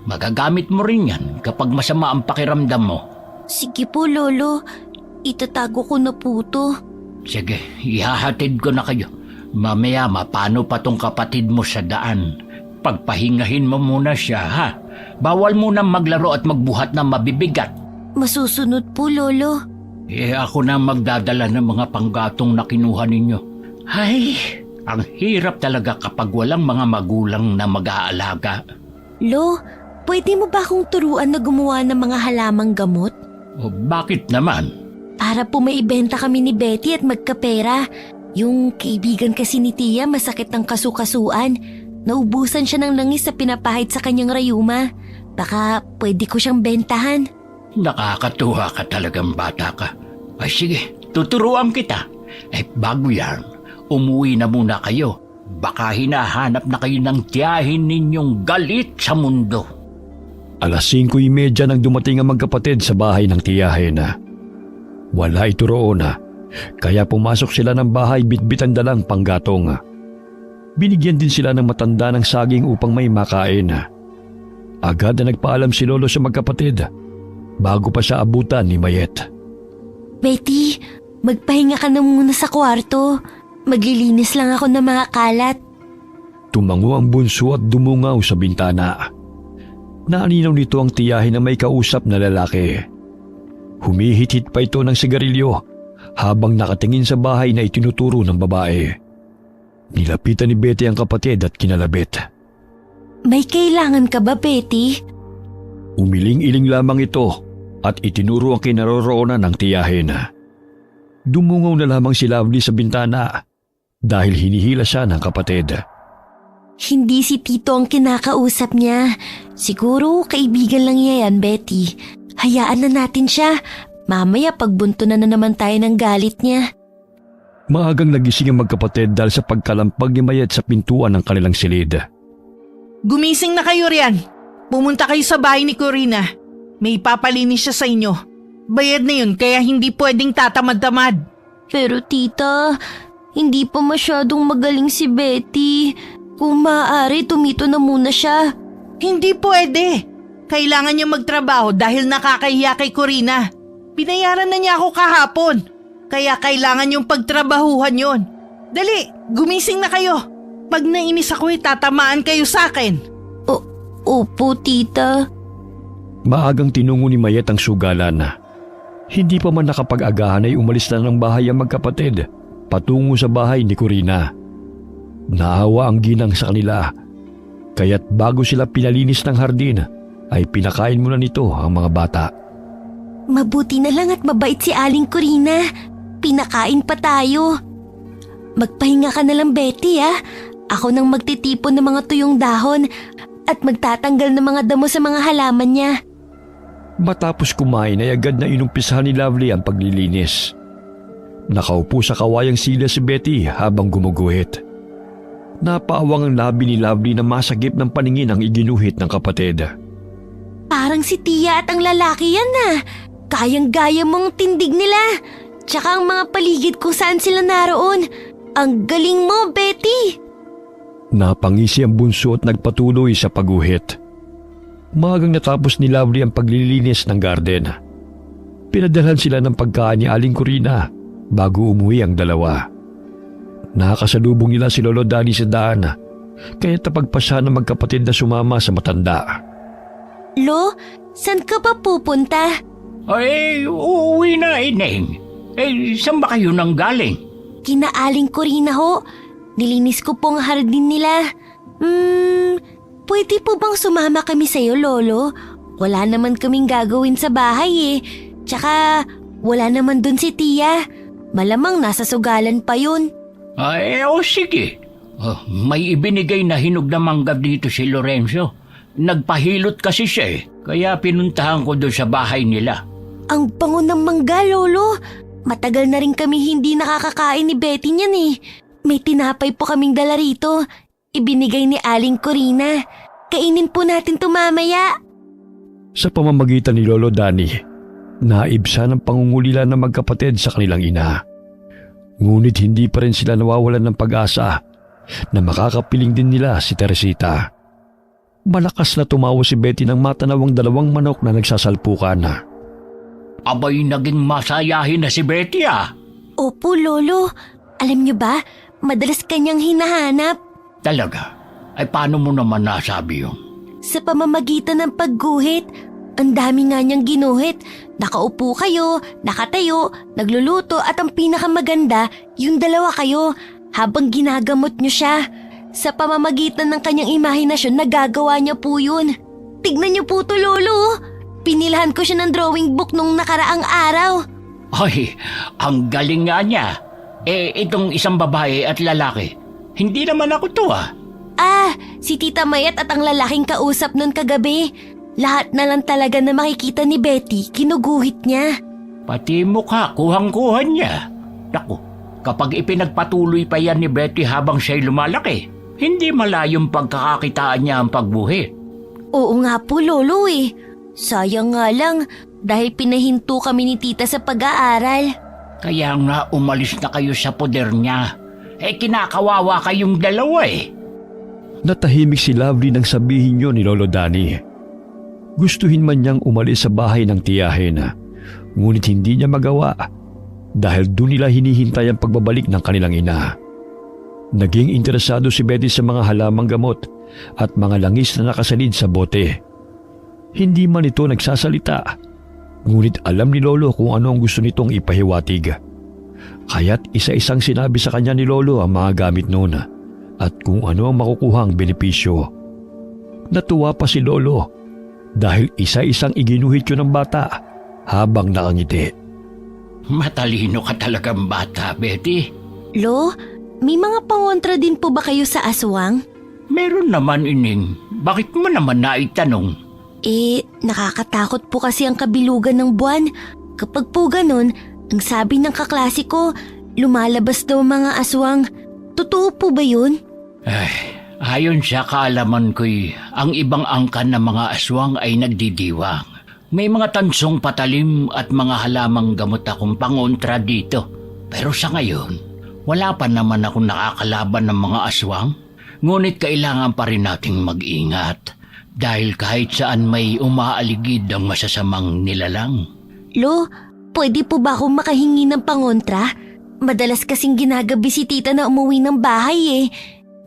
[SPEAKER 2] Magagamit mo rin yan kapag masama ang pakiramdam mo.
[SPEAKER 1] Sige po, Lolo. Itatago ko na po to.
[SPEAKER 2] Sige, ihahatid ko na kayo. Mamaya mapano pa tong kapatid mo sa daan. Pagpahingahin mo muna siya, ha? Bawal muna maglaro at magbuhat ng mabibigat.
[SPEAKER 1] Masusunod po, Lolo.
[SPEAKER 2] Ako na magdadala ng mga panggatong na kinuha ninyo. Ay, ang hirap talaga kapag walang mga magulang na mag-aalaga.
[SPEAKER 1] Lo, pwede mo ba akong turuan na gumawa ng mga halamang gamot?
[SPEAKER 2] Bakit naman?
[SPEAKER 1] Para po maibenta kami ni Betty at magkapera. Yung kaibigan kasi ni Tia masakit ng kasukasuan. Naubusan siya ng langis sa pinapahid sa kanyang rayuma. Baka pwede ko siyang bentahan.
[SPEAKER 2] Nakakatuwa ka talagang bata ka. Ay sige, tuturuan kita. Bago yan, umuwi na muna kayo. Baka hinahanap na kayo ng tiyahin ninyong galit sa mundo.
[SPEAKER 3] 5:30 nang dumating ang magkapatid sa bahay ng tiyahin. Wala ito roon, kaya pumasok sila ng bahay bitbit ang dalang panggatong. Binigyan din sila ng matanda ng saging upang may makain. Agad na nagpaalam si Lolo sa magkapatid bago pa siya abutan ni Mayet.
[SPEAKER 1] Betty, magpahinga ka na muna sa kwarto. Maglilinis lang ako ng mga kalat.
[SPEAKER 3] Tumango ang bunso at dumungaw sa bintana. Naaninaw nito ang tiyahin na may kausap na lalaki. Humihit-hit pa ito ng sigarilyo habang nakatingin sa bahay na itinuturo ng babae. Nilapitan ni Betty ang kapatid at kinalabit.
[SPEAKER 1] May kailangan ka ba, Betty?
[SPEAKER 3] Umiling-iling lamang ito at itinuro ang kinaroroonan ng tiyahin. Dumungaw na lamang si Lovely sa bintana dahil hinihila siya ng kapatid.
[SPEAKER 1] Hindi si Tito ang kinakausap niya. Siguro kaibigan lang niya yan, Betty. Hayaan na natin siya. Mamaya pagbunto na naman tayo ng galit niya.
[SPEAKER 3] Maagang nagising ang magkapatid dahil sa pagkalampag ni Mayet sa pintuan ng kanilang silid.
[SPEAKER 4] Gumising na kayo riyan. Pumunta kayo sa bahay ni Corina. May ipapalinis siya sa inyo. Bayad na yun kaya hindi pwedeng tatamad-tamad.
[SPEAKER 1] Pero tita, hindi pa masyadong magaling si Betty. Kung maaari, tumito na muna siya.
[SPEAKER 4] Hindi pwede. Kailangan niya magtrabaho dahil nakakahiya kay Corina. Binayaran na niya ako kahapon. Kaya kailangan niyong pagtrabahuhan yon. Dali, gumising na kayo. Pag nainis ako, tatamaan kayo sa akin.
[SPEAKER 1] Opo, tita.
[SPEAKER 3] Maagang tinungo ni Mayet ang sugalan. Hindi pa man nakapag-agahan ay umalis na ng bahay ang magkapatid patungo sa bahay ni Corina. Naawa ang ginang sa kanila, kaya't bago sila pinalinis ng hardin ay pinakain muna nito ang mga bata.
[SPEAKER 1] Mabuti na lang at mabait si Aling Corina. Pinakain pa tayo. Magpahinga ka na lang, Betty, ah. Ako nang magtitipon ng mga tuyong dahon at magtatanggal ng mga damo sa mga halaman niya.
[SPEAKER 3] Matapos kumain ay agad na inumpisahan ni Lovely ang paglilinis. Nakaupo sa kawayang silya si Betty habang gumuguhit. Napaawang ang labi ni Lovely na masagip ng paningin ang iginuhit ng kapatid.
[SPEAKER 1] Parang si Tia at ang lalaki yan na. Kayang-gaya mong tindig nila. Tsaka ang mga paligid kung saan sila naroon. Ang galing mo, Betty!
[SPEAKER 3] Napangisi ang bunso at nagpatuloy sa pagguhit. Magang natapos ni Lovely ang paglilinis ng garden. Pinadalhan sila ng pagkain ni Aling Corina bago umuwi ang dalawa. Nakasalubong nila si Lolo Danny sa daan, kaya napagpasya ng magkapatid na sumama sa matanda.
[SPEAKER 1] Lo, saan ka ba pupunta?
[SPEAKER 2] Ay, uuwi na, Ineng. Saan ba kayo nang galing?
[SPEAKER 1] Kina Aling Corina ho. Nilinis ko po ang hardin nila. Pwede po bang sumama kami sa'yo, Lolo? Wala naman kaming gagawin sa bahay eh. Tsaka wala naman dun si Tia. Malamang nasa sugalan pa yun.
[SPEAKER 2] Sige. May ibinigay na hinog na mangga dito si Lorenzo. Nagpahilot kasi siya eh. Kaya pinuntahan ko doon sa bahay nila.
[SPEAKER 1] Ang bango ng mangga, Lolo. Matagal na rin kami hindi nakakakain ni Betty niyan eh. May tinapay po kaming dala rito. Ibinigay ni Aling Corina. Kainin po natin ito mamaya.
[SPEAKER 3] Sa pamamagitan ni Lolo Danny, naibsa ng pangungulila ng magkapatid sa kanilang ina. Ngunit hindi pa rin sila nawawalan ng pag-asa na makakapiling din nila si Teresita. Malakas na tumawa si Betty nang matanawang dalawang manok na nagsasalpukan.
[SPEAKER 2] Abay, naging masayahin na si Betty ah.
[SPEAKER 1] Opo, Lolo. Alam niyo ba, madalas kanyang hinahanap.
[SPEAKER 2] Talaga? Ay paano mo naman nasabi yun?
[SPEAKER 1] Sa pamamagitan ng pagguhit, ang dami nga niyang ginuhit. Nakaupo kayo, nakatayo, nagluluto at ang pinakamaganda, yung dalawa kayo habang ginagamot niyo siya. Sa pamamagitan ng kanyang imahinasyon, nagagawa niya po yun. Tignan niyo po to, Lolo. Pinilhan ko siya ng drawing book nung nakaraang araw.
[SPEAKER 2] Ay, ang galing nga niya. Itong isang babae at lalaki, hindi naman ako to ah.
[SPEAKER 1] Si Tita Mayet at ang lalaking kausap nun kagabi. Lahat na lang talaga na makikita ni Betty, kinuguhit niya.
[SPEAKER 2] Pati mukha, kuhang-kuhan niya. Naku, kapag ipinagpatuloy pa yan ni Betty habang siya'y lumalaki, hindi malayong pagkakakitaan niya ang pagbuhi.
[SPEAKER 1] Oo nga po, Lolo eh. Sayang nga lang dahil pinahinto kami ni Tita sa pag-aaral.
[SPEAKER 2] Kaya nga umalis na kayo sa poder niya. kinakawawa kayong dalawa eh.
[SPEAKER 3] Natahimik si Lovely nang sabihin yun ni Lolo Danny. Gustuhin man niyang umalis sa bahay ng tiyahin, ngunit hindi niya magawa dahil doon nila hinihintay ang pagbabalik ng kanilang ina. Naging interesado si Betty sa mga halamang gamot at mga langis na nakasalid sa bote. Hindi man ito nagsasalita, ngunit alam ni Lolo kung ano ang gusto nitong ipahiwatig. Kaya't isa-isang sinabi sa kanya ni Lolo ang mga gamit noon at kung ano ang makukuhang benepisyo. Natuwa pa si Lolo dahil isa-isang iginuhit yun ng bata habang nakangiti.
[SPEAKER 2] Matalino ka talagang bata, Betty.
[SPEAKER 1] Lo, may mga pangontra din po ba kayo sa aswang?
[SPEAKER 2] Meron naman, Ining. Bakit mo naman naitanong?
[SPEAKER 1] Nakakatakot po kasi ang kabilugan ng buwan. Kapag po ganun, ang sabi ng kaklase ko, lumalabas daw mga aswang. Totoo po ba yun?
[SPEAKER 2] Ayon sa kaalaman ko'y ang ibang angkan ng mga aswang ay nagdidiwang. May mga tansong patalim at mga halamang gamot akong pangontra dito. Pero sa ngayon, wala pa naman akong nakakalaban ng mga aswang. Ngunit kailangan pa rin nating mag-ingat dahil kahit saan may umaaligid ang masasamang nilalang.
[SPEAKER 1] Lo, pwede po ba akong makahingi ng pangontra? Madalas kasing ginagabi si tita na umuwi ng bahay eh.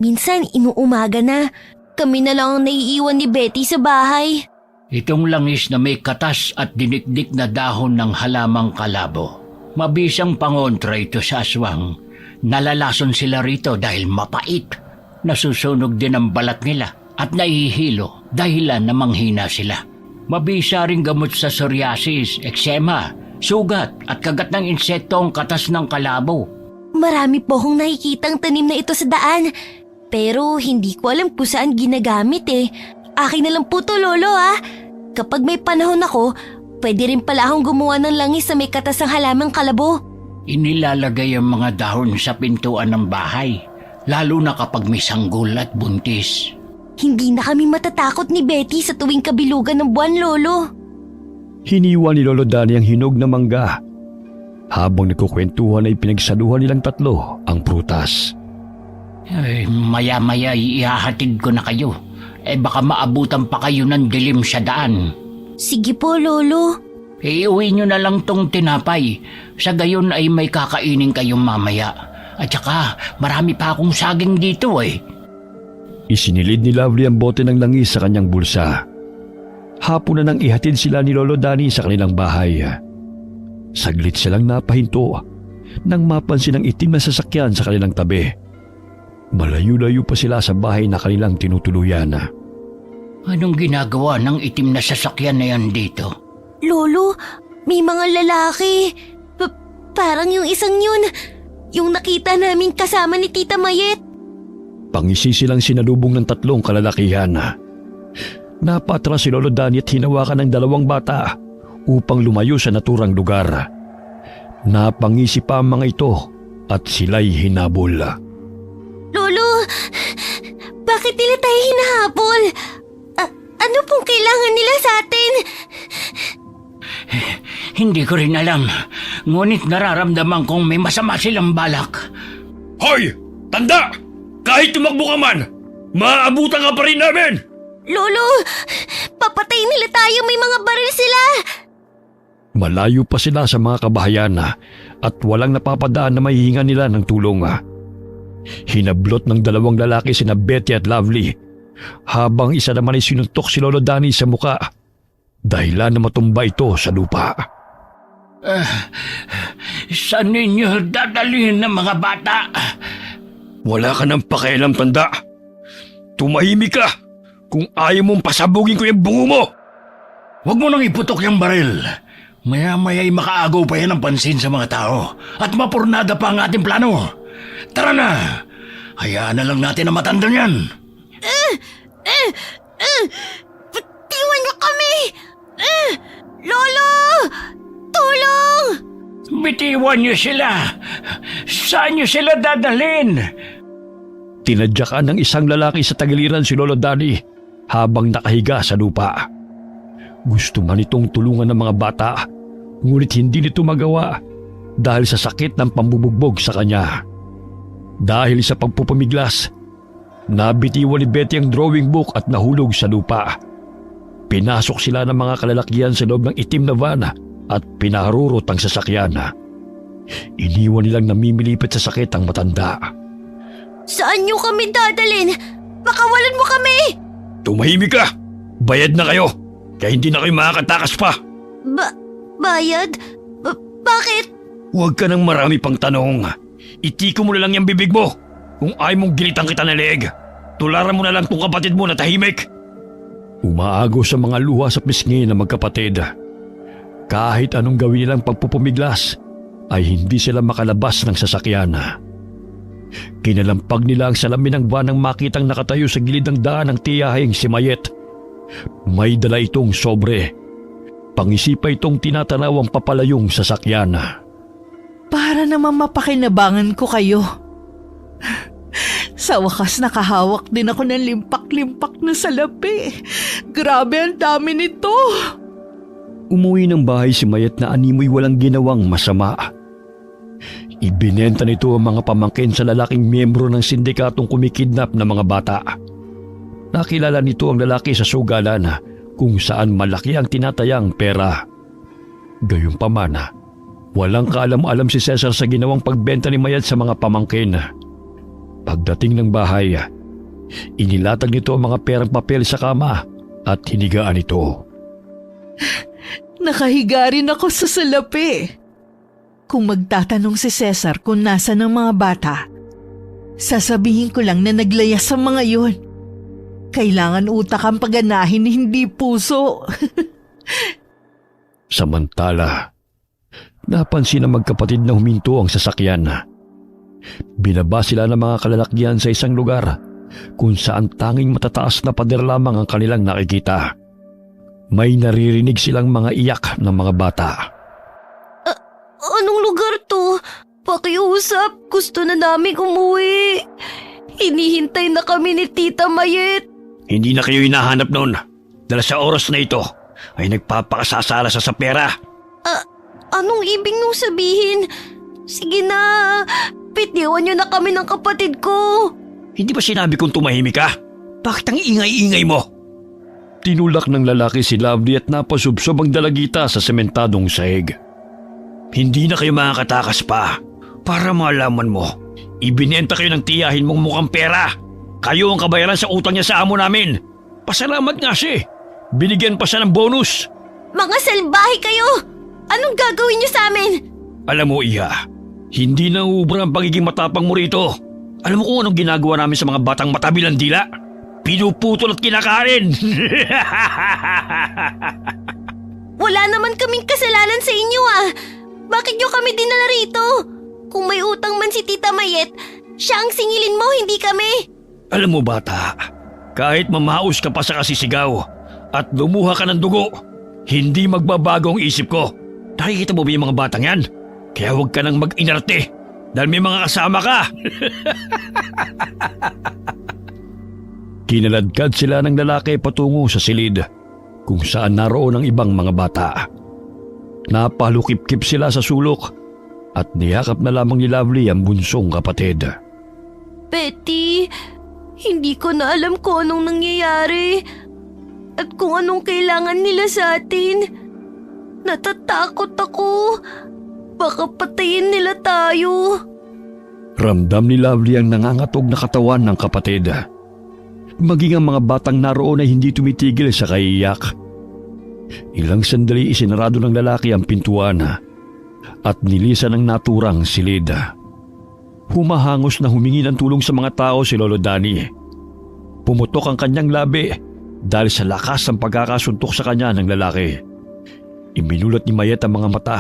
[SPEAKER 1] Minsan inuumaga na. Kami na lang ang naiiwan ni Betty sa bahay.
[SPEAKER 2] Itong langis na may katas at dinikdik na dahon ng halamang kalabo. Mabisang pangontra ito sa aswang. Nalalason sila rito dahil mapait. Nasusunog din ang balat nila at naihilo dahilan na manghina sila. Mabisa ring gamot sa psoriasis, eksema, sugat at kagat ng insekto ang katas ng kalabo.
[SPEAKER 1] Marami po akong nakikitang tanim na ito sa daan. Pero hindi ko alam kung saan ginagamit eh. Akin na lang po to, Lolo ah. Kapag may panahon ako, pwede rin pala akong gumawa ng langis na may katas ng halamang kalabo.
[SPEAKER 2] Inilalagay ang mga dahon sa pintuan ng bahay, lalo na kapag may sanggol at buntis.
[SPEAKER 1] Hindi na kami matatakot ni Betty sa tuwing kabilugan ng buwan, Lolo.
[SPEAKER 3] Hiniwa ni Lolo Danny ang hinog na mangga. Habang nagkukwentuhan ay pinagsaluhan nilang tatlo ang prutas.
[SPEAKER 2] Maya-maya ihahatid ko na kayo. Baka maabutan pa kayo ng dilim sa daan.
[SPEAKER 1] Sige po, Lolo.
[SPEAKER 2] Iuwi nyo na lang tong tinapay. Sa gayon ay may kakainin kayong mamaya. At saka marami pa akong saging dito eh.
[SPEAKER 3] Isinilid ni Lovely ang bote ng langis sa kanyang bulsa. Hapon na nang ihatid sila ni Lolo Danny sa kanilang bahay. Saglit silang napahinto nang mapansin ang itim na sasakyan sa kanilang tabi. Malayo-layo pa sila sa bahay na kanilang tinutuluyan.
[SPEAKER 2] Anong ginagawa ng itim na sasakyan na yan dito?
[SPEAKER 1] Lolo, may mga lalaki. Parang yung isang yun. Yung nakita namin kasama ni Tita Mayet.
[SPEAKER 3] Pangisi silang sinalubong ng tatlong kalalakihan. Napatras si Lolo Danny at hinawakan ng dalawang bata upang lumayo sa naturang lugar. Napangisi pa ang mga ito at sila'y hinabol.
[SPEAKER 1] Lolo, bakit nila tayo hinahabol? Ano pong kailangan nila sa atin?
[SPEAKER 2] Hindi ko rin alam. Ngunit nararamdaman kong may masama silang balak.
[SPEAKER 3] Hoy! Tanda! Kahit tumakbo ka man, maaabutan ka pa rin namin!
[SPEAKER 1] Lolo, papatayin nila tayo, may mga baril sila!
[SPEAKER 3] Malayo pa sila sa mga kabahayan at walang napapadaan na mahihinga nila ng tulong. Hinablot ng dalawang lalaki sina Betty at Lovely, habang isa naman ay sinuntok si Lolo Danny sa muka, dahilan na matumba ito sa lupa.
[SPEAKER 2] Saan ninyo dadalhin ng mga bata?
[SPEAKER 3] Wala ka ng pakialam, tanda. Tumahimik ka kung ayaw mong pasabugin ko yung bungo mo.
[SPEAKER 2] Huwag mo nang iputok yung baril. Maya-maya'y makaagaw pa yan ang pansin sa mga tao at mapurnada pa ang ating plano. Tara na! Hayaan na lang natin ang matandang yan.
[SPEAKER 1] Tiwan niyo kami! Lolo! Tulong!
[SPEAKER 2] Bitiwan niyo sila! Saan niyo sila dadalhin?
[SPEAKER 3] Tinadyakan ng isang lalaki sa tagiliran si Lolo Danny habang nakahiga sa lupa. Gusto man itong tulungan ng mga bata, ngunit hindi nito magawa dahil sa sakit ng pambubugbog sa kanya. Dahil sa pagpupumiglas, nabitiwan ni Betty ang drawing book at nahulog sa lupa. Pinasok sila ng mga kalalakihan sa loob ng itim na van at pinaharurot ang sasakyan. Iniwan nilang namimilipit sa sakit ang matanda.
[SPEAKER 1] Saan niyo kami dadalhin? Pakawalan mo kami!
[SPEAKER 3] Tumahimik ka! Bayad na kayo! Kaya hindi na kayo makakatakas pa!
[SPEAKER 1] Bayad? Bakit?
[SPEAKER 3] Huwag ka nang marami pang tanong. Itiko mo na lang yung bibig mo. Kung ayaw mong gilitan kita na leeg, tularan mo na lang tong kapatid mo na tahimik. Umaagos sa mga luha sa pisngi ng magkapatid. Kahit anong gawin nilang pagpupumiglas, ay hindi sila makalabas ng sasakyan. Kinalampag nila ang salamin ng van nang makitang nakatayo sa gilid ng daan ng tiyaheng si Mayet. May dala itong sobre. Pangisipa itong tinatanaw ang papalayong sasakyan.
[SPEAKER 4] Para naman mapakinabangan ko kayo. Sa wakas nakahawak din ako ng limpak-limpak na salapi. Grabe ang dami nito.
[SPEAKER 3] Umuwi ng bahay si Mayet na animoy walang ginawang masama. Ibinenta nito ang mga pamangkin sa lalaking miyembro ng sindikatong kumikidnap ng mga bata. Nakilala nito ang lalaki sa sugalan kung saan malaki ang tinatayang pera. Gayunpaman, walang kaalam-alam si Cesar sa ginawang pagbenta ni Mayet sa mga pamangkin. Pagdating ng bahay, inilatag nito ang mga perang papel sa kama at hinigaan ito.
[SPEAKER 4] Nakahiga rin ako sa salapi. Kung magtatanong si Cesar kung nasa ng mga bata, sasabihin ko lang na naglayas sa mga yun. Kailangan utak ang pagganahin, hindi puso.
[SPEAKER 3] Samantala, napansin ng magkapatid na huminto ang sasakyan. Binaba sila ng mga kalalakyan sa isang lugar kung saan tanging matataas na pader lamang ang kanilang nakikita. May naririnig silang mga iyak ng mga bata.
[SPEAKER 1] Anong lugar to? Pakiusap, gusto na namin umuwi. Hinihintay na kami ni Tita Mayet.
[SPEAKER 3] Hindi na kayo hinahanap noon. Dahil sa oras na ito ay nagpapakasasala sa pera.
[SPEAKER 1] Anong ibig nung sabihin? Sige na, bitiwan niyo na kami ng kapatid ko.
[SPEAKER 3] Hindi ba sinabi kong tumahimik ka? Bakit ang ingay-ingay mo? Tinulak ng lalaki si Lovely at napasubsob ang dalagita sa sementadong sahig. Hindi na kayo makakatakas pa. Para malaman mo, ibinenta kayo ng tiyahin mong mukhang pera. Kayo ang kabayaran sa utang niya sa amo namin. Pasalamat nga siya. Binigyan pa siya ng bonus.
[SPEAKER 1] Mga salbahe kayo! Anong gagawin niyo sa amin?
[SPEAKER 3] Alam mo, Iha, hindi na ubra ang pagiging matapang mo rito. Alam mo kung anong ginagawa namin sa mga batang matabilang dila? Pinuputol at kinakain.
[SPEAKER 1] Wala naman kaming kasalanan sa inyo ah. Bakit niyo kami dinala rito? Kung may utang man si Tita Mayet, siya ang singilin mo, hindi kami.
[SPEAKER 3] Alam mo bata, kahit mamaos ka pa sa kasisigaw at lumuha ka ng dugo, hindi magbabago ang isip ko. Nakikita mo ba yung mga batang yan? Kaya huwag ka nang mag-inarte dahil may mga kasama ka. Kinaladkad sila ng lalaki patungo sa silid kung saan naroon ang ibang mga bata. Napalukip-kip sila sa sulok at niyakap na lamang ni Lovely ang bunsong kapatid.
[SPEAKER 1] Betty, hindi ko na alam kung anong nangyayari at kung anong kailangan nila sa atin. Natatakot ako. Baka patayin nila tayo.
[SPEAKER 3] Ramdam ni Lovely ang nangangatog na katawan ng kapatid. Maging ang mga batang naroon ay hindi tumitigil sa kaiyak. Ilang sandali isinarado ng lalaki ang pintuan at nilisan ng naturang silid. Humahangos na humingi ng tulong sa mga tao si Lolo Danny. Pumutok ang kanyang labi dahil sa lakas ng pagkakasuntok sa kanya ng lalaki. Iminulat ni Mayet ang mga mata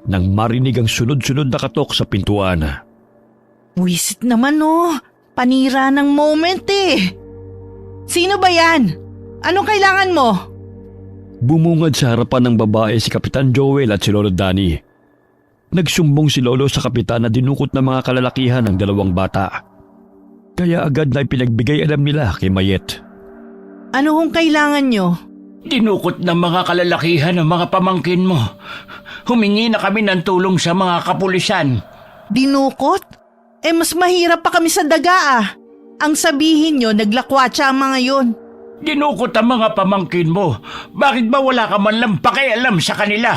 [SPEAKER 3] nang marinig ang sunod-sunod na katok sa pintuan.
[SPEAKER 4] Wisit naman oh, panira ng moment eh. Sino ba yan? Anong kailangan mo?
[SPEAKER 3] Bumungad sa harapan ng babae si Kapitan Joel at si Lolo Danny. Nagsumbong si Lolo sa kapitan na dinukot ng mga kalalakihan ng dalawang bata. Kaya agad na ipinagbigay alam nila kay Mayet.
[SPEAKER 4] Ano kung kailangan nyo?
[SPEAKER 2] Dinukot ng mga kalalakihan ng mga pamangkin mo. Humingi na kami ng tulong sa mga kapulisan.
[SPEAKER 4] Dinukot? Mas mahirap pa kami sa daga ah. Ang sabihin nyo, naglakwatsa ang mga yon.
[SPEAKER 2] Dinukot ang mga pamangkin mo. Bakit ba wala ka man lang pakialam sa kanila?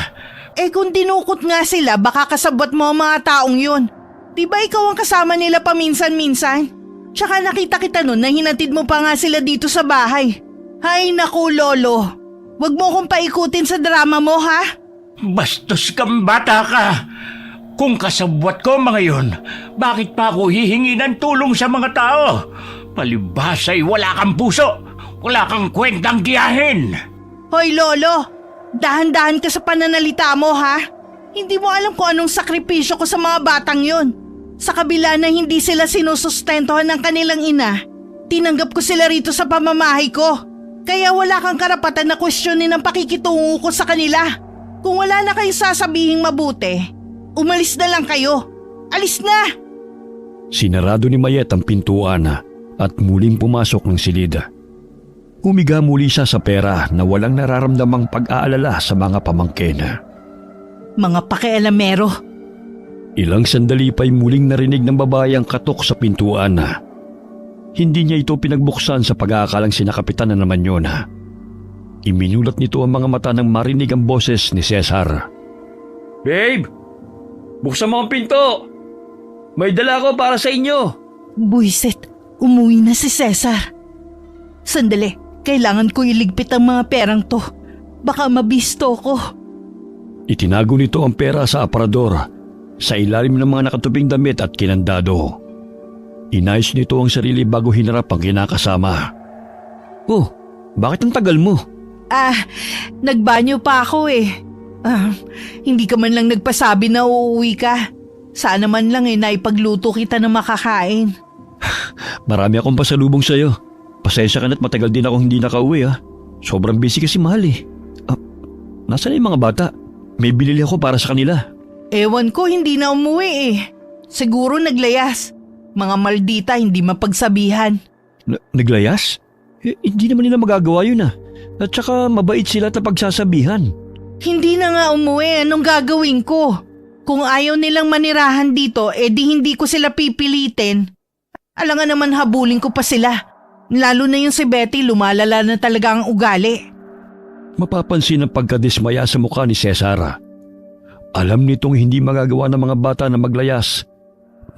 [SPEAKER 4] Kung dinukot nga sila, baka kasabot mo ang mga taong yun. Di ba ikaw ang kasama nila paminsan-minsan? Tsaka nakita kita nun na hinatid mo pa nga sila dito sa bahay. Hay naku, Lolo. Huwag mo kong paikutin sa drama mo, ha?
[SPEAKER 2] Bastos kang bata ka. Kung kasabwat ko mga yon, bakit pa ako hihingi ng tulong sa mga tao? Palibhasa'y wala kang puso. Wala kang kwentang giyahin.
[SPEAKER 4] Hoy, Lolo. Dahan-dahan ka sa pananalita mo, ha? Hindi mo alam kung anong sakripisyo ko sa mga batang yon. Sa kabila na hindi sila sinusustentohan ng kanilang ina, tinanggap ko sila rito sa pamamahay ko. Kaya wala kang karapatan na kwestiyonin ang pakikitungo ko sa kanila. Kung wala na kayong sasabihing mabuti, umalis na lang kayo. Alis na!
[SPEAKER 3] Sinarado ni Mayet ang pintuan at muling pumasok ng silid. Humiga muli siya sa pera na walang nararamdamang pag-aalala sa mga pamangkin.
[SPEAKER 4] Mga pakialamero.
[SPEAKER 3] Ilang sandali pa'y muling narinig ng babae ang katok sa pintuan. Hindi niya ito pinagbuksan sa pag-aakalang sinakapitan na naman yun. Iminulat nito ang mga mata nang marinig ang boses ni Cesar. "Babe! Buksan mo ang pinto! May dala ko para sa inyo!"
[SPEAKER 4] Buisit, umuwi na si Cesar. Sandali, kailangan ko iligpit ang mga perang to. Baka mabisto ko.
[SPEAKER 3] Itinago nito ang pera sa aparador sa ilalim ng mga nakatubing damit at kinandado. Inayos nito ang sarili bago hinarap ang kinakasama. "Oh, bakit ang tagal mo?"
[SPEAKER 4] Nagbanyo pa ako eh. Hindi ka man lang nagpasabi na uuwi ka. Sana man lang naipagluto kita na makakain.
[SPEAKER 3] "Marami akong pasalubong sa'yo. Pasensya ka na't matagal din ako hindi nakauwi ha. Sobrang busy kasi mahal eh. Nasaan yung mga bata? May binili ako para sa kanila."
[SPEAKER 4] Ewan ko, hindi na umuwi eh. Siguro naglayas. Mga maldita, hindi mapagsabihan.
[SPEAKER 3] Naglayas? Hindi naman nila magagawa yun ah. At saka mabait sila at pagsasabihan.
[SPEAKER 4] Hindi na nga umuwi, anong gagawin ko? Kung ayaw nilang manirahan dito, di hindi ko sila pipilitin. Alangan naman habulin ko pa sila. Lalo na yung si Betty, lumalala na talaga ang ugali.
[SPEAKER 3] Mapapansin ang pagkadismaya sa mukha ni Cesar. Alam nitong hindi magagawa ng mga bata na maglayas.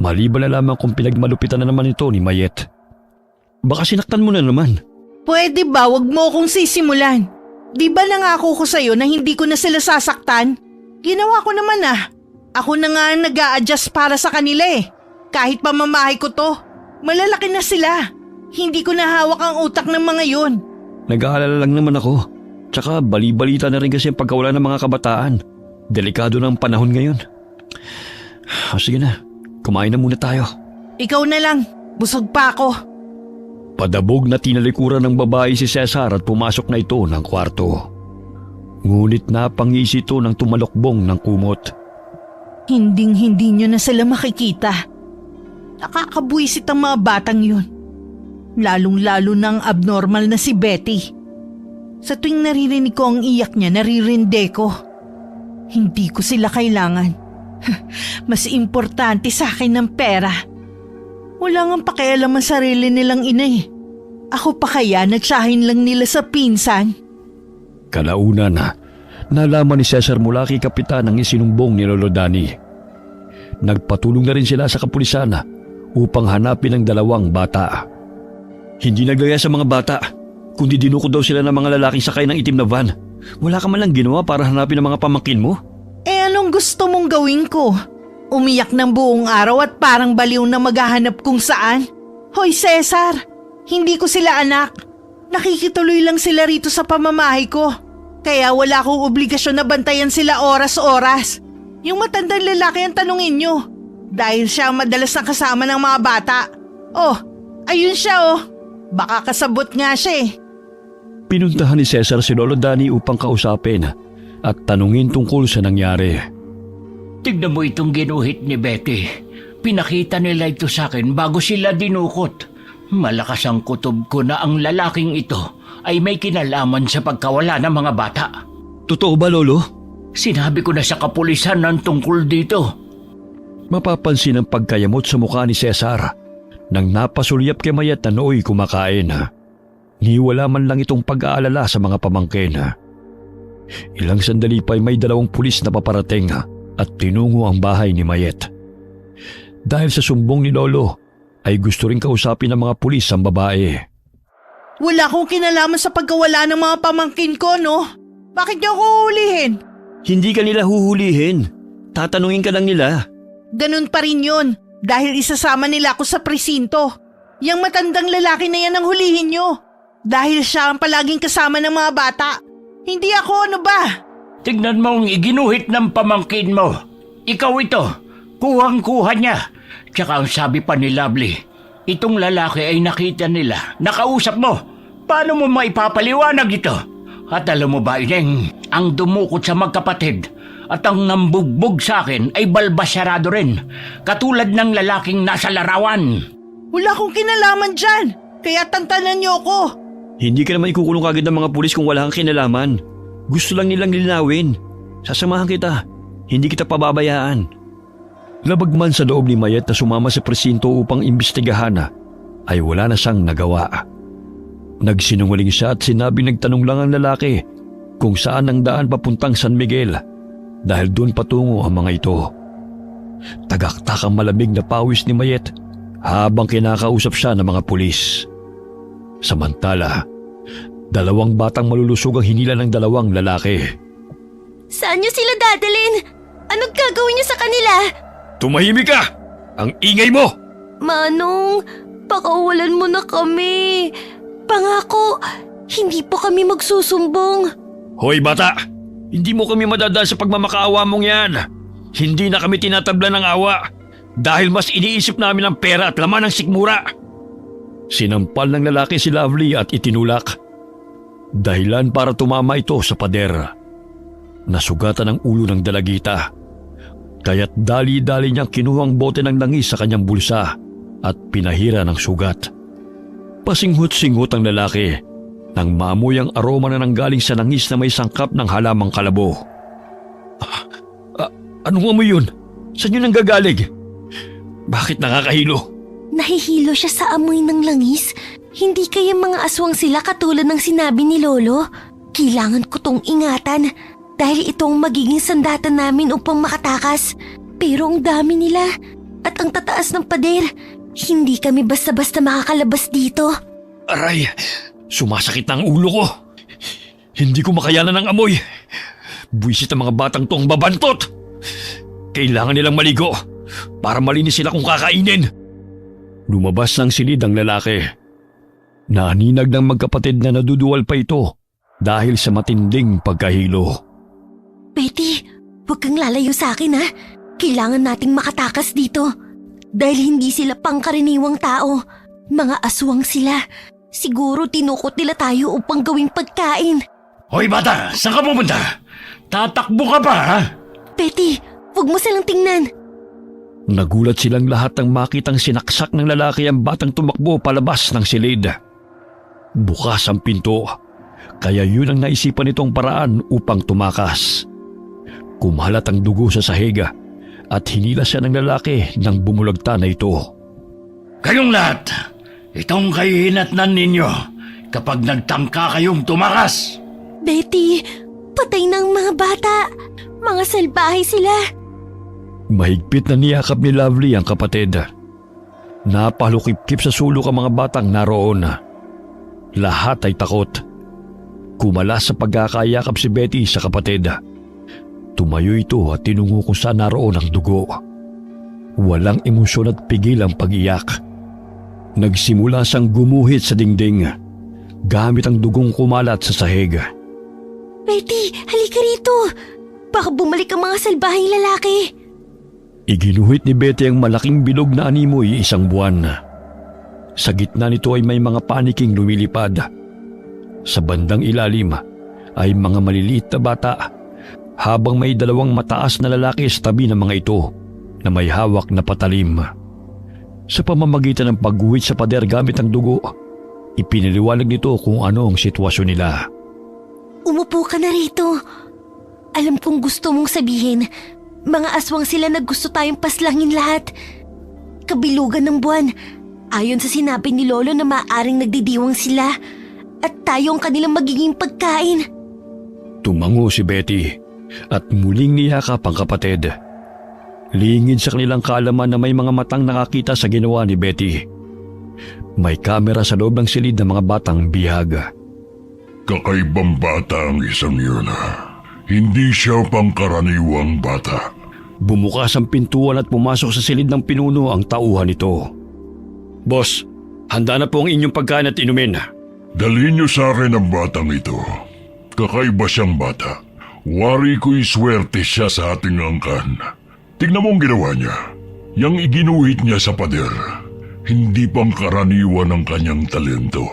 [SPEAKER 3] Maliban na lamang kung pinagmalupitan na naman ito ni Mayet. Baka sinaktan mo na naman.
[SPEAKER 4] Pwede ba wag mo akong sisimulan? Di ba nangako ko sa'yo na hindi ko na sila sasaktan? Ginawa ko naman ah. Ako na nga ang nag-a-adjust para sa kanila eh. Kahit pamamahay ko to, malalaki na sila. Hindi ko na hawak ang utak ng mga yun.
[SPEAKER 3] Nag-aalala lang naman ako. Tsaka bali-balita na rin kasi ang pagkawala ng mga kabataan. Delikado na ang panahon ngayon. Sige na, kumain na muna tayo.
[SPEAKER 4] Ikaw na lang, busog pa ako.
[SPEAKER 3] Padabog na tinalikuran ng babae si Cesar at pumasok na ito ng kwarto. Ngunit napangisi ito ng tumalokbong ng kumot.
[SPEAKER 4] Hinding-hindi nyo na sila makikita. Nakakabwisit ang mga batang yun. Lalong-lalo na ang abnormal na si Betty. Sa tuwing naririnig ko ang iyak niya, naririnde ko. Hindi ko sila kailangan. Mas importante sa akin ng pera. Wala ngang pakialam ang sarili nilang ina eh. Ako pa kaya nagsahin lang nila sa pinsan?
[SPEAKER 3] Kalaunan na, nalaman ni Cesar mula kay Kapitan ang isinumbong ni Lolo Dani. Nagpatulong na rin sila sa kapulisan upang hanapin ang dalawang bata. Hindi naglaya sa mga bata, kundi dinukot daw sila ng mga lalaking sakay ng itim na van. Wala ka man lang ginawa para hanapin ang mga pamangkin mo?
[SPEAKER 4] Anong gusto mong gawin ko? Umiyak ng buong araw at parang baliw na maghahanap kung saan? Hoy Cesar, hindi ko sila anak. Nakikituloy lang sila rito sa pamamahay ko. Kaya wala akong obligasyon na bantayan sila oras-oras. Yung matandang lalaki ang tanungin nyo. Dahil siya ang madalas na kasama ng mga bata. Oh, ayun siya oh. Baka kasabot nga siya eh.
[SPEAKER 3] Pinuntahan ni Cesar si Lolo Dani upang kausapin at tanungin tungkol sa nangyari.
[SPEAKER 2] Tignan mo itong ginuhit ni Betty. Pinakita nila ito sa akin bago sila dinukot. Malakas ang kutob ko na ang lalaking ito ay may kinalaman sa pagkawala ng mga bata.
[SPEAKER 3] Totoo ba, Lolo?
[SPEAKER 2] Sinabi ko na sa kapulisan ng tungkol dito.
[SPEAKER 3] Mapapansin ang pagkayamot sa mukha ni Cesar nang napasulyap kay Mayet na nooy kumakain. Ni wala man lang itong pag-aalala sa mga pamangkin. Ilang sandali pa ay may 2 pulis na paparating at tinungo ang bahay ni Mayet. Dahil sa sumbong ni Lolo ay gusto rin kausapin ng mga pulis ang babae.
[SPEAKER 4] Wala akong kinalaman sa pagkawala ng mga pamangkin ko, no? Bakit niyo ako huhulihin?
[SPEAKER 3] Hindi ka nila huhulihin. Tatanungin ka lang nila.
[SPEAKER 4] Ganun pa rin yun, dahil isasama nila ako sa presinto. Yang matandang lalaki na yan ang hulihin nyo. Dahil siya ang palaging kasama ng mga bata. Hindi ako, ano ba?
[SPEAKER 2] Tignan mo ang iginuhit ng pamangkin mo. Ikaw ito, kuhang-kuha niya. Tsaka ang sabi pa ni Lovely, itong lalaki ay nakita nila, nakausap mo. Paano mo maipapaliwanag ito? At alam mo ba, Ineng, ang dumukot sa magkapatid at ang nambugbog sa akin ay balbasyarado rin, katulad ng lalaking nasa larawan.
[SPEAKER 4] Wala akong kinalaman dyan, kaya tantanan niyo ako.
[SPEAKER 3] Hindi ka naman ikukulong kagad ng mga pulis kung wala kang kinalaman. Gusto lang nilang linawin. Sasamahan kita. Hindi kita pababayaan. Labag man sa loob ni Mayet na sumama sa presinto upang imbestigahan ay wala na siyang nagawa. Nagsinungaling siya at sinabing nagtanong lang ang lalaki kung saan ang daan papuntang San Miguel dahil doon patungo ang mga ito. Tagaktak ang malamig na pawis ni Mayet habang kinakausap siya ng mga pulis. Samantala, 2 batang malulusog ang hinila ng 2 lalaki.
[SPEAKER 1] Saan niyo sila dadalhin? Anong gagawin niyo sa kanila?
[SPEAKER 3] Tumahimik ka! Ang ingay mo!
[SPEAKER 1] Manong, pakawalan mo na kami. Pangako, hindi po kami magsusumbong.
[SPEAKER 3] Hoy bata! Hindi mo kami madadaan sa pagmamakaawa mong yan. Hindi na kami tinatabla ng awa dahil mas iniisip namin ang pera at laman ng sikmura. Sinampal ng lalaki si Lovely at itinulak. Dahilan para tumama ito sa pader. Nasugatan ang ulo ng dalagita. Kaya't dali-dali niyang kinuhang bote ng langis sa kanyang bulsa at pinahira ng sugat. Pasinghot-singhot ang lalaki nang maamoy ang aroma na nanggaling sa langis na may sangkap ng halamang kalabo. Anong amoy yun? Saan yun nanggagaling? Bakit nakakahilo?
[SPEAKER 1] Nahihilo siya sa amoy ng langis. Hindi kaya mga aswang sila katulad ng sinabi ni Lolo? Kailangan ko tong ingatan dahil ito ang magiging sandata namin upang makatakas. Pero ang dami nila at ang tataas ng pader. Hindi kami basta-basta makakalabas dito.
[SPEAKER 3] Aray, sumasakit na ang ulo ko. Hindi ko makayanan ng amoy. Buwisit ang mga batang to ang babantot. Kailangan nilang maligo para malinis sila kung kakainin. Lumabas ng silid ang lalaki. Naninag ng magkapatid na naduduwal pa ito dahil sa matinding pagkahilo.
[SPEAKER 1] Betty, huwag kang lalayo sa akin ha. Kailangan nating makatakas dito. Dahil hindi sila pangkaraniwang tao. Mga aswang sila. Siguro tinukot nila tayo upang gawing pagkain.
[SPEAKER 2] Hoy bata, saan ka pupunta? Tatakbo ka pa, ha?
[SPEAKER 1] Betty, huwag mo silang tingnan.
[SPEAKER 3] Nagulat silang lahat nang makitang sinaksak ng lalaki ang batang tumakbo palabas ng silid. Bukas ang pinto, kaya yun ang naisipan nitong paraan upang tumakas. Kumalat ang dugo sa sahig at hinila siya ng lalaki nang bumulagta na ito.
[SPEAKER 2] Kayong lahat, itong kahihinatnan ninyo kapag nagtangka kayong tumakas.
[SPEAKER 1] Betty, patay na ang mga bata. Mga salbahe sila.
[SPEAKER 3] Mahigpit na niyakap ni Lovely ang kapatid. Napalukip-kip sa sulok ang mga batang naroon. Lahat ay takot. Kumalas sa pagkakayakap si Betty sa kapatid. Tumayo ito at tinungo kung saan naroon ang dugo. Walang emosyon at pigil ang pag-iyak. Nagsimula siyang gumuhit sa dingding gamit ang dugong kumalat sa sahig.
[SPEAKER 1] Betty, halika rito. Baka bumalik ang mga salbaheng lalaki.
[SPEAKER 3] Iginuhit ni Betty ang malaking bilog na animoy 1 buwan. Sa gitna nito ay may mga paniking lumilipad. Sa bandang ilalim ay mga maliliit na bata habang may 2 mataas na lalaki sa tabi ng mga ito na may hawak na patalim. Sa pamamagitan ng pagguhit sa pader gamit ang dugo, ipinaliwanag nito kung ano ang sitwasyon nila.
[SPEAKER 1] Umupo ka na rito. Alam kong gusto mong sabihin, Mga aswang sila na gusto tayong paslangin lahat. Kabilugan ng buwan. Ayon sa sinabi ni Lolo na maaaring nagdidiwang sila. At tayo ang kanilang magiging pagkain.
[SPEAKER 3] Tumango si Betty at muling niyakap ang kapatid. Lingid sa kanilang kaalaman na may mga matang nakakita sa ginawa ni Betty. May kamera sa loob ng silid ng mga batang bihag.
[SPEAKER 5] Kakaibang bata ang isang yun. Hindi siya pangkaraniwang bata.
[SPEAKER 3] Bumukas ang pintuan at pumasok sa silid ng pinuno ang tauhan nito. Boss, handa na po ang inyong pagkain at inumin.
[SPEAKER 5] Dalhin niyo sa akin ang batang ito. Kakaiba siyang bata. Wari ko'y swerte siya sa ating angkan. Tignan mo ang ginawa niya. Yang iginuhit niya sa pader. Hindi pangkaraniwan ang kanyang talento.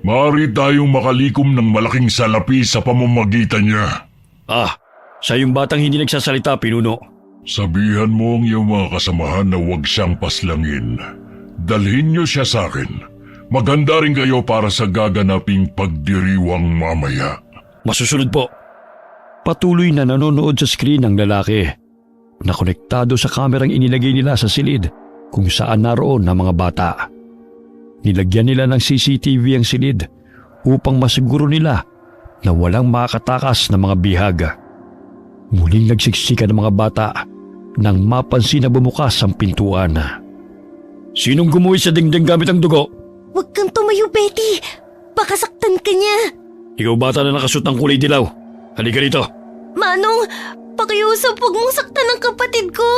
[SPEAKER 5] Maaari tayong makalikom ng malaking salapi sa pamamagitan niya.
[SPEAKER 3] Sa yung batang hindi nagsasalita, pinuno.
[SPEAKER 5] Sabihan mo ang iyong mga kasamahan na huwag siyang paslangin. Dalhin niyo siya sa akin. Maganda rin kayo para sa gaganaping pagdiriwang mamaya.
[SPEAKER 3] Masusunod po. Patuloy na nanonood sa screen ang lalaki. Nakonektado sa kamerang inilagay nila sa silid kung saan naroon ang mga bata. Nilagyan nila ng CCTV ang silid upang masiguro nila na walang makakatakas na mga bihag. Muling nagsiksika ng mga bata nang mapansin na bumukas ang pintuan. Sinong gumuhit sa dingding gamit ang dugo?
[SPEAKER 1] Huwag kang tumayo, Betty. Baka saktan ka niya.
[SPEAKER 3] Ikaw bata na nakasuot ng kulay dilaw. Halika rito.
[SPEAKER 1] Manong, pakiusap, huwag mong saktan ang kapatid ko.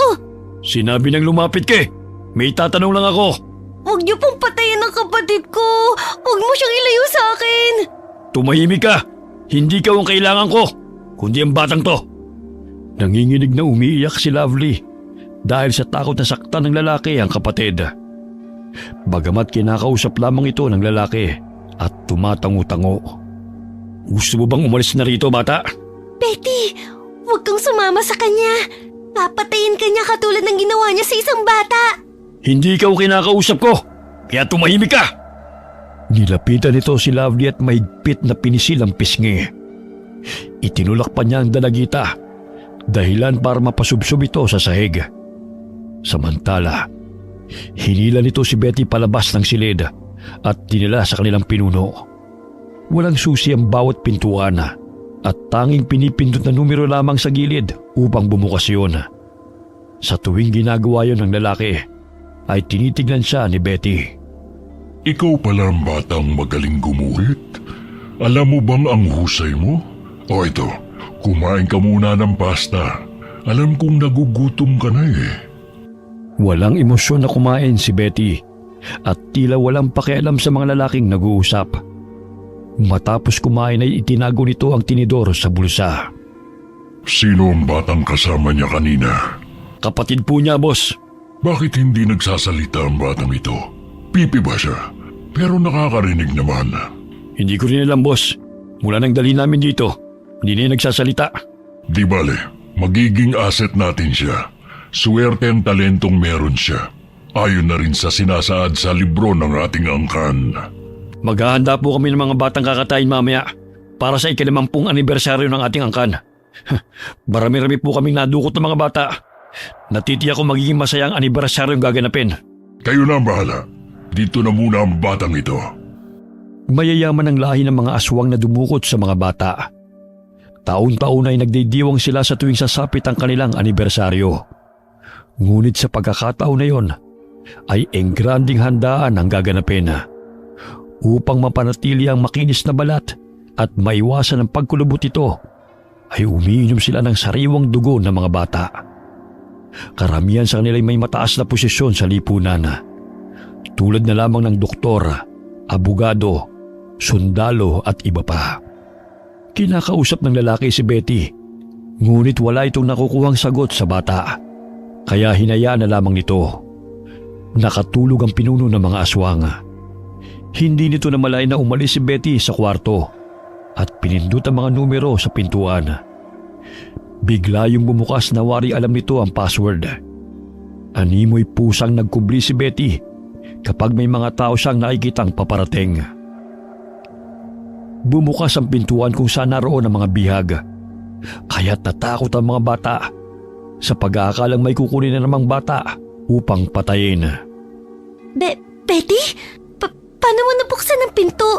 [SPEAKER 3] Sinabi nang lumapit ka eh. May tatanong lang ako.
[SPEAKER 1] Huwag niyo pong patayin ang kapatid ko. Huwag mo siyang ilayo sa akin.
[SPEAKER 3] Tumahimik ka. Hindi ka ang kailangan ko, kundi ang batang to. Nanginginig na umiiyak si Lovely dahil sa takot na saktan ng lalaki ang kapatid. Bagamat kinakausap lamang ito ng lalaki at tumatango-tango. Gusto mo bang umalis na rito, bata?
[SPEAKER 1] Betty, huwag kang sumama sa kanya. Papatayin ka niya katulad ng ginawa niya sa isang bata.
[SPEAKER 3] Hindi ikaw kinakausap ko, kaya tumahimik ka! Nilapitan nito si Lovely at mahigpit na pinisil ang pisngi. Itinulak pa niya ang dalagita, dahilan para mapasubsob ito sa sahig. Samantala, hinila nito si Betty palabas ng silid at dinala sa kanilang pinuno. Walang susi ang bawat pintuan at tanging pinipindot na numero lamang sa gilid upang bumukas yun. Sa tuwing ginagawa yun ng lalaki, ay tinitignan siya ni Betty.
[SPEAKER 5] Ikaw pala ang batang magaling gumuhit. Alam mo bang ang husay mo? O ito, kumain ka muna ng pasta. Alam kong nagugutom ka na eh.
[SPEAKER 3] Walang emosyon na kumain si Betty at tila walang pakialam sa mga lalaking nag-uusap. Matapos kumain ay itinago nito ang tinidor sa bulsa.
[SPEAKER 5] Sino ang batang kasama niya kanina?
[SPEAKER 3] Kapatid po niya, boss.
[SPEAKER 5] Bakit hindi nagsasalita ang batang ito? Pipi ba siya? Pero nakakarinig naman.
[SPEAKER 3] Hindi ko rin alam, boss. Mula nang dali namin dito, hindi na nagsasalita.
[SPEAKER 5] Di bale, magiging asset natin siya. Swerte ang talentong meron siya. Ayon na rin sa sinasaad sa libro ng ating angkan.
[SPEAKER 3] Maghahanda po kami ng mga batang kakatayin mamaya para sa ika-50 anibersaryo ng ating angkan. Marami-rami po kaming nadukot ng mga bata. Natitiyak ko magiging masayang anibersaryong gaganapin.
[SPEAKER 5] Kayo na ang bahala. Dito na muna ang batang ito.
[SPEAKER 3] Mayayaman ang lahi ng mga aswang na dumukot sa mga bata. Taon-taon ay nagdidiwang sila sa tuwing sasapit ang kanilang anibersaryo. Ngunit sa pagkakataon na yon, ay enggranding handaan ang gaganapin. Upang mapanatili ang makinis na balat at maiwasan ang pagkulubot ito, ay umiinom sila ng sariwang dugo ng mga bata. Karamihan sa kanila ay may mataas na posisyon sa lipunan. Tulad na lamang ng doktor, abogado, sundalo at iba pa. Kinakausap ng lalaki si Betty, ngunit wala itong nakukuhang sagot sa bata. Kaya hinayaan na lamang nito. Nakatulog ang pinuno ng mga aswang. Hindi nito namalayan na umalis si Betty sa kwarto at pinindot ang mga numero sa pintuan. Bigla yung bumukas na wari alam nito ang password. Animoy pusang nagkubli si Betty kapag may mga tao siyang nakikitang paparating. Bumukas ang pintuan kung saan naroon ang mga bihag. Kaya't natakot ang mga bata sa pag-aakalang may kukunin na namang bata upang patayin.
[SPEAKER 1] Betty? Paano mo nabuksan ang pinto?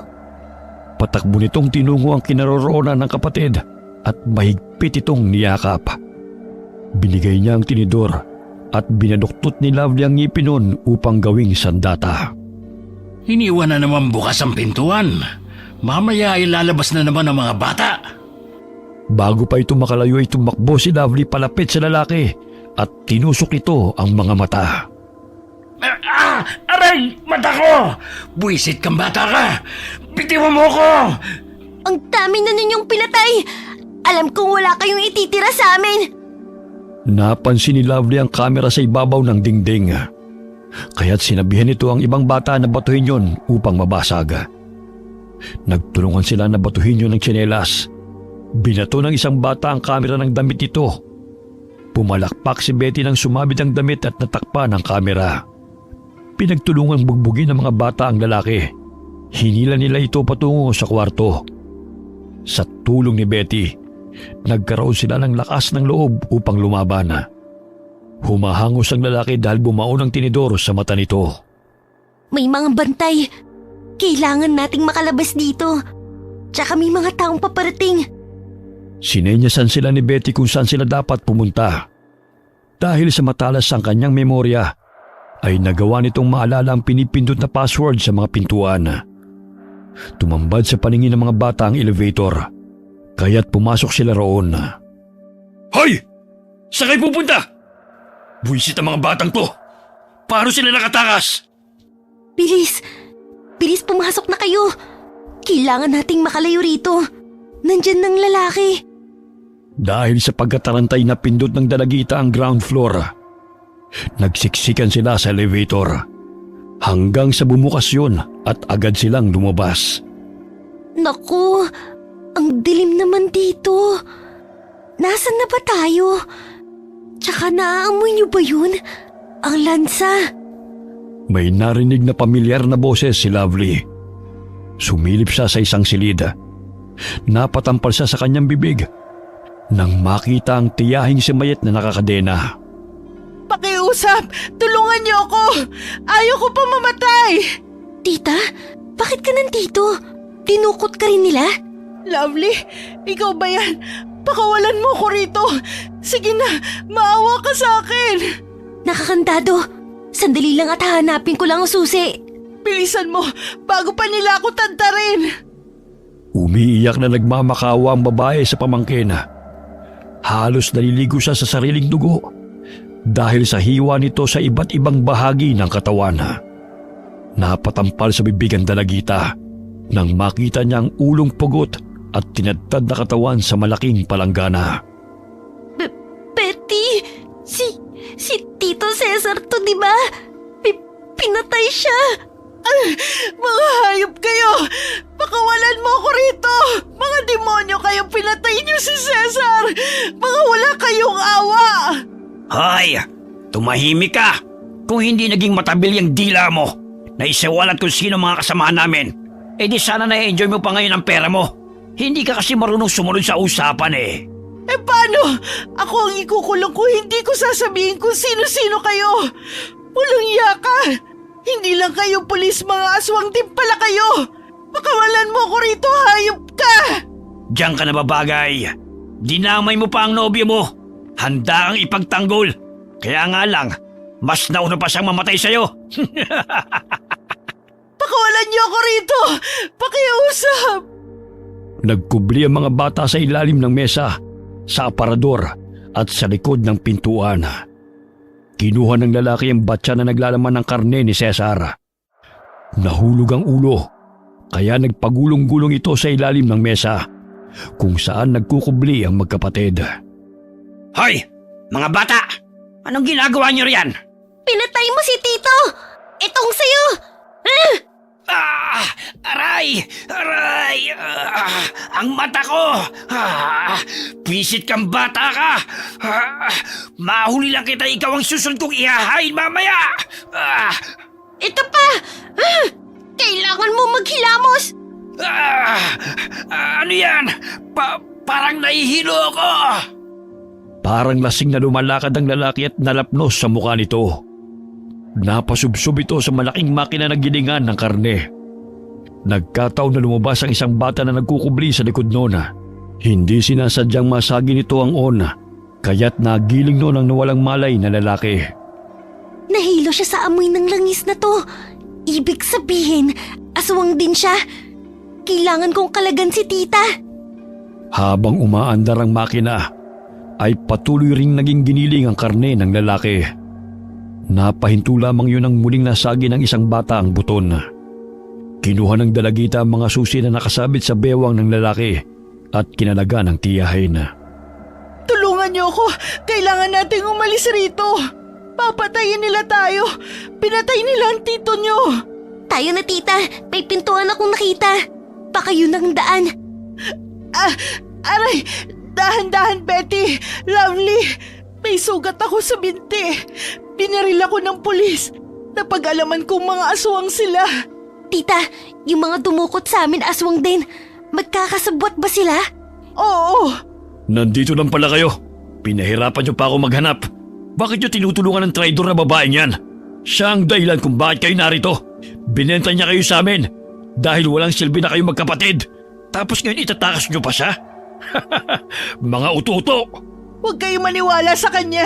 [SPEAKER 3] Patakbo nitong tinungo ang kinaroroonan ng kapatid at mahigpit itong niyakap. Binigay niya ang tinidor at binaduktot ni Lovely ang ngipin nun upang gawing sandata.
[SPEAKER 2] Iniwan na naman bukas ang pintuan. Mamaya ay lalabas na naman ang mga bata.
[SPEAKER 3] Bago pa ito makalayo ay tumakbo si Lovely palapit sa lalaki at tinusok nito ang mga mata.
[SPEAKER 2] Aray! Mata ko! Buwisit kang bata ka! Bitiwan mo ko!
[SPEAKER 1] Ang dami na ninyong pinatay! Alam kong wala kayong ititira sa amin!
[SPEAKER 3] Napansin ni Lovely ang kamera sa ibabaw ng dingding. Kaya't sinabihan nito ang ibang bata na batuhin yon upang mabasag. Nagtulungan sila na batuhin yon ng tsinelas. Binato ng isang bata ang kamera ng damit nito. Pumalakpak si Betty nang sumabit ang damit at natakpan ang kamera. Pinagtulungang bugbugin ng mga bata ang lalaki. Hinila nila ito patungo sa kwarto. Sa tulong ni Betty, nagkaroon sila ng lakas ng loob upang lumaban. Humahangos ang lalaki dahil bumaon ang tinidor sa mata nito.
[SPEAKER 1] May mga bantay. Kailangan nating makalabas dito. Tsaka may mga taong paparating.
[SPEAKER 3] Sinenyasan sila ni Betty kung saan sila dapat pumunta. Dahil sa matalas ang kanyang memorya, ay nagawa nitong maalala ang pinipindot na password sa mga pintuan. Tumambad sa paningin ng mga bata ang elevator, kaya't pumasok sila roon.
[SPEAKER 2] Hoy! Saan kayo pupunta? Buwisit ang mga batang to! Paano sila nakatakas?
[SPEAKER 1] Bilis! Bilis pumasok na kayo! Kailangan nating makalayo rito. Nandyan ng lalaki.
[SPEAKER 3] Dahil sa pagkatarantay na pindot ng dalagita ang ground floor, nagsiksikan sila sa elevator hanggang sa bumukas yun at agad silang lumabas.
[SPEAKER 1] Naku, ang dilim naman dito. Nasaan na ba tayo? Tsaka naaamoy niyo ba yun? Ang lansa.
[SPEAKER 3] May narinig na pamilyar na boses si Lovely. Sumilip siya sa isang silid. Napatampal siya sa kanyang bibig nang makita ang tiyahing si Mayet na nakakadena.
[SPEAKER 4] Pakiusap! Tulungan niyo ako! Ayaw ko pa mamatay!
[SPEAKER 1] Tita, bakit ka nandito? Tinukot ka rin nila?
[SPEAKER 4] Lovely, ikaw ba yan? Pakawalan mo ko rito! Sige na, maawa ka sa akin!
[SPEAKER 1] Nakakandado. Sandali lang at hahanapin ko lang ang susi.
[SPEAKER 4] Bilisan mo, bago pa nila ako tantarin!
[SPEAKER 3] Umiiyak na nagmamakawa ang babae sa pamangkin. Halos naliligo siya sa sariling dugo dahil sa hiwa nito sa iba't ibang bahagi ng katawan. Napatampal sa bibig ang dalagita nang makita niya ang ulong pugot at tinadtad na katawan sa malaking palanggana.
[SPEAKER 1] Betty, si Tito Cesar to, di ba? Pinatay siya.
[SPEAKER 4] Mga hayop kayo! Pakawalan mo ako rito! Mga demonyo kayo, pinatay niyo si Cesar! Mga wala kayong awa!
[SPEAKER 6] Hoy! Tumahimik ka! Kung hindi naging matabil yung dila mo na isawalat kung sino mga kasamahan namin, di sana na-enjoy mo pa ngayon ang pera mo. Hindi ka kasi marunong sumunod sa usapan eh.
[SPEAKER 4] Paano? Ako ang ikukulong kung hindi ko sasabihin kung sino-sino kayo! Walang iya ka! Hindi lang kayo pulis, mga aswang din pala kayo! Pakawalan mo ko rito, hayop ka!
[SPEAKER 6] Diyan ka na babagay. Dinamay mo pa ang nobyo mo. Handa kang ipagtanggol. Kaya nga lang, mas nauna pa siyang mamatay sa'yo.
[SPEAKER 4] Pakawalan niyo ako rito! Pakiusap!
[SPEAKER 3] Nagkubli ang mga bata sa ilalim ng mesa, sa aparador at sa likod ng pintuan. Kinuha ng lalaki ang batya na naglalaman ng karne ni Cesar. Nahulog ang ulo, kaya nagpagulong-gulong ito sa ilalim ng mesa, kung saan nagkukubli ang magkapatid.
[SPEAKER 6] Hoy! Mga bata! Anong ginagawa niyo riyan?
[SPEAKER 1] Pinatay mo si Tito! Itong sayo!
[SPEAKER 6] Aray! Aray! Ang mata ko! Pisit kang bata ka! Mahuli lang kita, ikaw ang susunod kong ihahain mamaya!
[SPEAKER 1] Ito pa! Kailangan mo maghilamos!
[SPEAKER 6] Ano yan? Parang nahihilo ako!
[SPEAKER 3] Parang lasing na lumalakad ang lalaki at nalapnos sa mukha nito. Napasubsob ito sa malaking makina na gilingan ng karne. Nagkataon na lumabas ang isang bata na nagkukubli sa likod noon. Hindi sinasadyang masagi nito ang on, kaya't nagiling noon ang nawalang malay na lalaki.
[SPEAKER 1] Nahilo siya sa amoy ng langis na to. Ibig sabihin, aswang din siya. Kailangan kong kalagan si tita.
[SPEAKER 3] Habang umaandar ang makina, ay patuloy ring naging giniling ang karne ng lalaki. Napahinto lamang yun ang muling nasagi ng isang bata ang buton. Kinuha ng dalagita ang mga susi na nakasabit sa bewang ng lalaki at kinalaga ng tiyahin.
[SPEAKER 4] Tulungan niyo ako! Kailangan nating umalis rito! Papatayin nila tayo! Pinatay nila ang tito niyo!
[SPEAKER 1] Tayo na tita, may pintuan akong nakita. Baka yun ang daan.
[SPEAKER 4] Aray! Dahan-dahan, Betty! Lovely! May sugat ako sa binti. Binaril ako ng pulis. Napag-alaman kong mga aswang sila.
[SPEAKER 1] Tita, yung mga dumukot sa amin aswang din. Magkakasabwat ba sila?
[SPEAKER 4] Oo!
[SPEAKER 3] Nandito lang pala kayo. Pinahirapan niyo pa ako maghanap. Bakit niyo tinutulungan ng traidor na babaeng yan? Siya ang dahilan kung bakit kayo narito. Binenta niya kayo sa amin dahil walang silbi na kayo magkapatid. Tapos ngayon itatakas niyo pa siya? Mga uto-uto!
[SPEAKER 4] Huwag kayo maniwala sa kanya.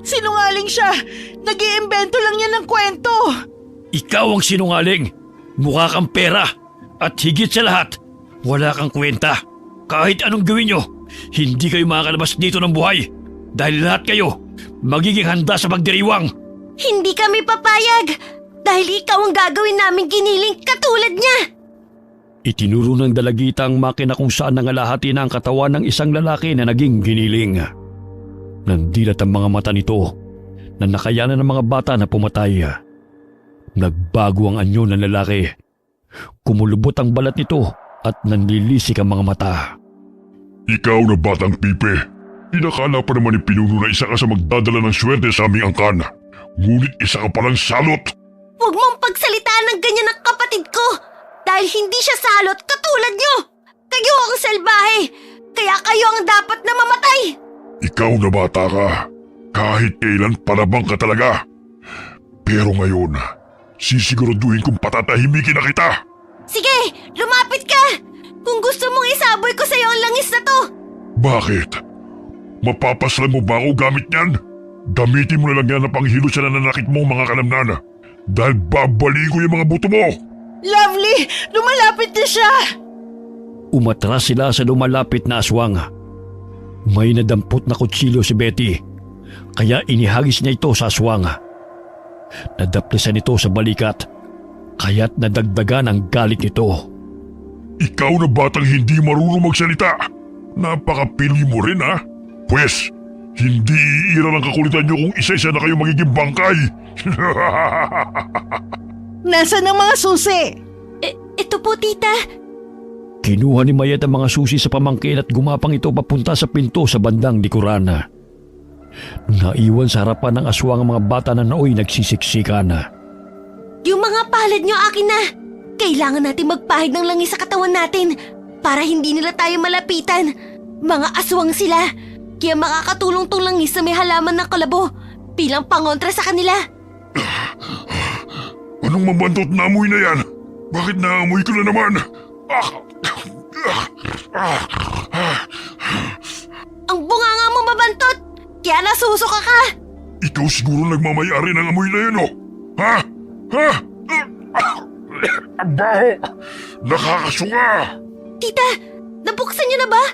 [SPEAKER 4] Sinungaling siya. Nag-iimbento lang niya ng kwento.
[SPEAKER 3] Ikaw ang sinungaling. Mukha kang pera. At higit sa lahat, wala kang kwenta. Kahit anong gawin niyo, hindi kayo makakalabas dito ng buhay. Dahil lahat kayo, magiging handa sa pagdiriwang.
[SPEAKER 1] Hindi kami papayag. Dahil ikaw ang gagawin namin giniling katulad niya.
[SPEAKER 3] Itinuro ng dalagita ang makina kung saan nangalahati na ang katawan ng isang lalaki na naging giniling. Nandilat ang mga mata nito na nakayanan ng mga bata na pumatay. Nagbago ang anyo ng lalaki. Kumulubot ang balat nito at nanlilisik ang mga mata.
[SPEAKER 5] Ikaw na batang pipe, inakala pa naman ni pinuno na isa ka sa magdadala ng swerte sa aming angkan. Ngunit isa ka palang salot.
[SPEAKER 1] Huwag mong pagsalitaan ng ganyan ng kapatid ko. Dahil hindi siya salot katulad niyo. Kayo ang salbahe. Kaya kayo ang dapat na mamatay.
[SPEAKER 5] Ikaw na bata ka. Kahit kailan palabang ka talaga. Pero ngayon, sisiguraduhin kong patatahimikin na kita.
[SPEAKER 1] Sige, lumapit ka. Kung gusto mong isaboy ko sa'yo ang langis na to.
[SPEAKER 5] Bakit? Mapapaslan mo ba ako gamit niyan? Gamitin mo na lang yan na panghilo sa nananakit mong mga kalamnan. Dahil babaliin ko yung mga buto mo.
[SPEAKER 4] Lovely! Lumalapit na siya!
[SPEAKER 3] Umatras sila sa lumalapit na aswang. May nadampot na kutsilyo si Betty, kaya inihagis niya ito sa aswang. Nadaplisan ito sa balikat, kaya't nadagdagan ang galit nito.
[SPEAKER 5] Ikaw na batang hindi marunong magsalita. Napakapili mo rin ha? Pwes, hindi iira ng kakulitan niyo kung isa-isa na kayo magiging bangkay.
[SPEAKER 4] Nasaan ang mga susi?
[SPEAKER 1] Ito po, tita.
[SPEAKER 3] Kinuha ni Mayet ang mga susi sa pamangkin at gumapang ito papunta sa pinto sa bandang likuran. Naiwan sa harapan ng aswang ang mga bata na naoy nagsisiksikan.
[SPEAKER 1] Yung mga palad niyo akin na. Kailangan natin magpahid ng langis sa katawan natin para hindi nila tayo malapitan. Mga aswang sila. Kaya makakatulong tong langis na may halaman ng kalabo bilang pangontra sa kanila.
[SPEAKER 5] Anong mabantot na amoy na yan? Bakit naamoy ko na naman?
[SPEAKER 1] Ang bunganga mo mabantot! Kaya nasusuka ka!
[SPEAKER 5] Ikaw siguro nagmamayari ng amoy na yan, oh? Ha? Ha? Ang baho! Nakakasunga!
[SPEAKER 1] Tita, nabuksan niyo na ba?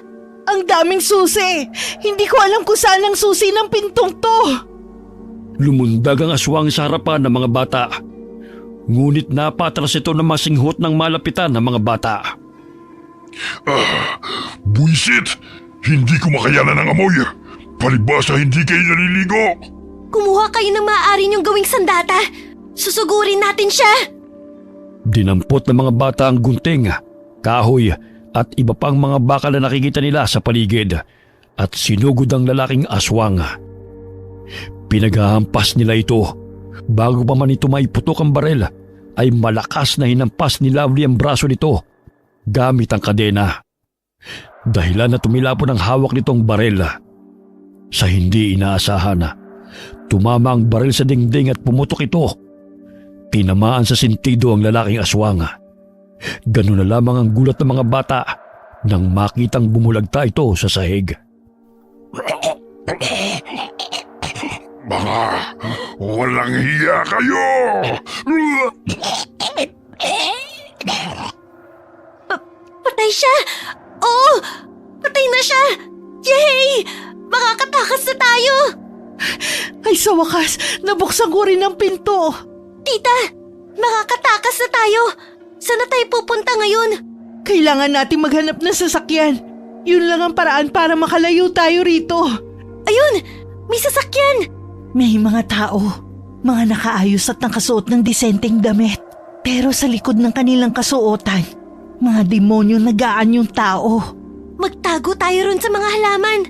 [SPEAKER 4] Ang daming susi! Hindi ko alam kung saan ang susi ng pintong to!
[SPEAKER 3] Lumundag ang aswang sa harapan ng mga bata. Ngunit napatras ito na masinghot ng malapitan ng mga bata.
[SPEAKER 5] Buisit! Hindi ko makayanan ang amoy. Palibasa hindi kayo naliligo.
[SPEAKER 1] Kumuha kayo ng maaari niyong gawing sandata. Susugurin natin siya.
[SPEAKER 3] Dinampot ng mga bata ang gunting, kahoy at iba pang mga bakal na nakikita nila sa paligid at sinugod ang lalaking aswang. Pinaghahampas nila ito. Bago pa man ito maiputok ang barel, ay malakas na hinampas ni Lovely ang braso nito gamit ang kadena. Dahilan na tumilapon ang hawak nitong barel. Sa hindi inaasahan, tumama ang baril sa dingding at pumutok ito. Tinamaan sa sentido ang lalaking aswang. Ganun na lamang ang gulat ng mga bata nang makitang bumulagta ito sa sahig.
[SPEAKER 5] Mga walang hiya kayo!
[SPEAKER 1] Patay siya! Oo! Patay na siya! Yay! Makakatakas na tayo!
[SPEAKER 4] Ay sa wakas, nabuksan ko rin ang pinto.
[SPEAKER 1] Tita! Makakatakas na tayo! Saan na tayo pupunta ngayon?
[SPEAKER 4] Kailangan natin maghanap ng sasakyan. Yun lang ang paraan para makalayo tayo rito.
[SPEAKER 1] Ayun! May sasakyan!
[SPEAKER 4] May mga tao, mga nakaayos at nakasuot ng disenteng damit. Pero sa likod ng kanilang kasuotan, mga demonyo nagaan yung tao.
[SPEAKER 1] Magtago tayo ron sa mga halaman.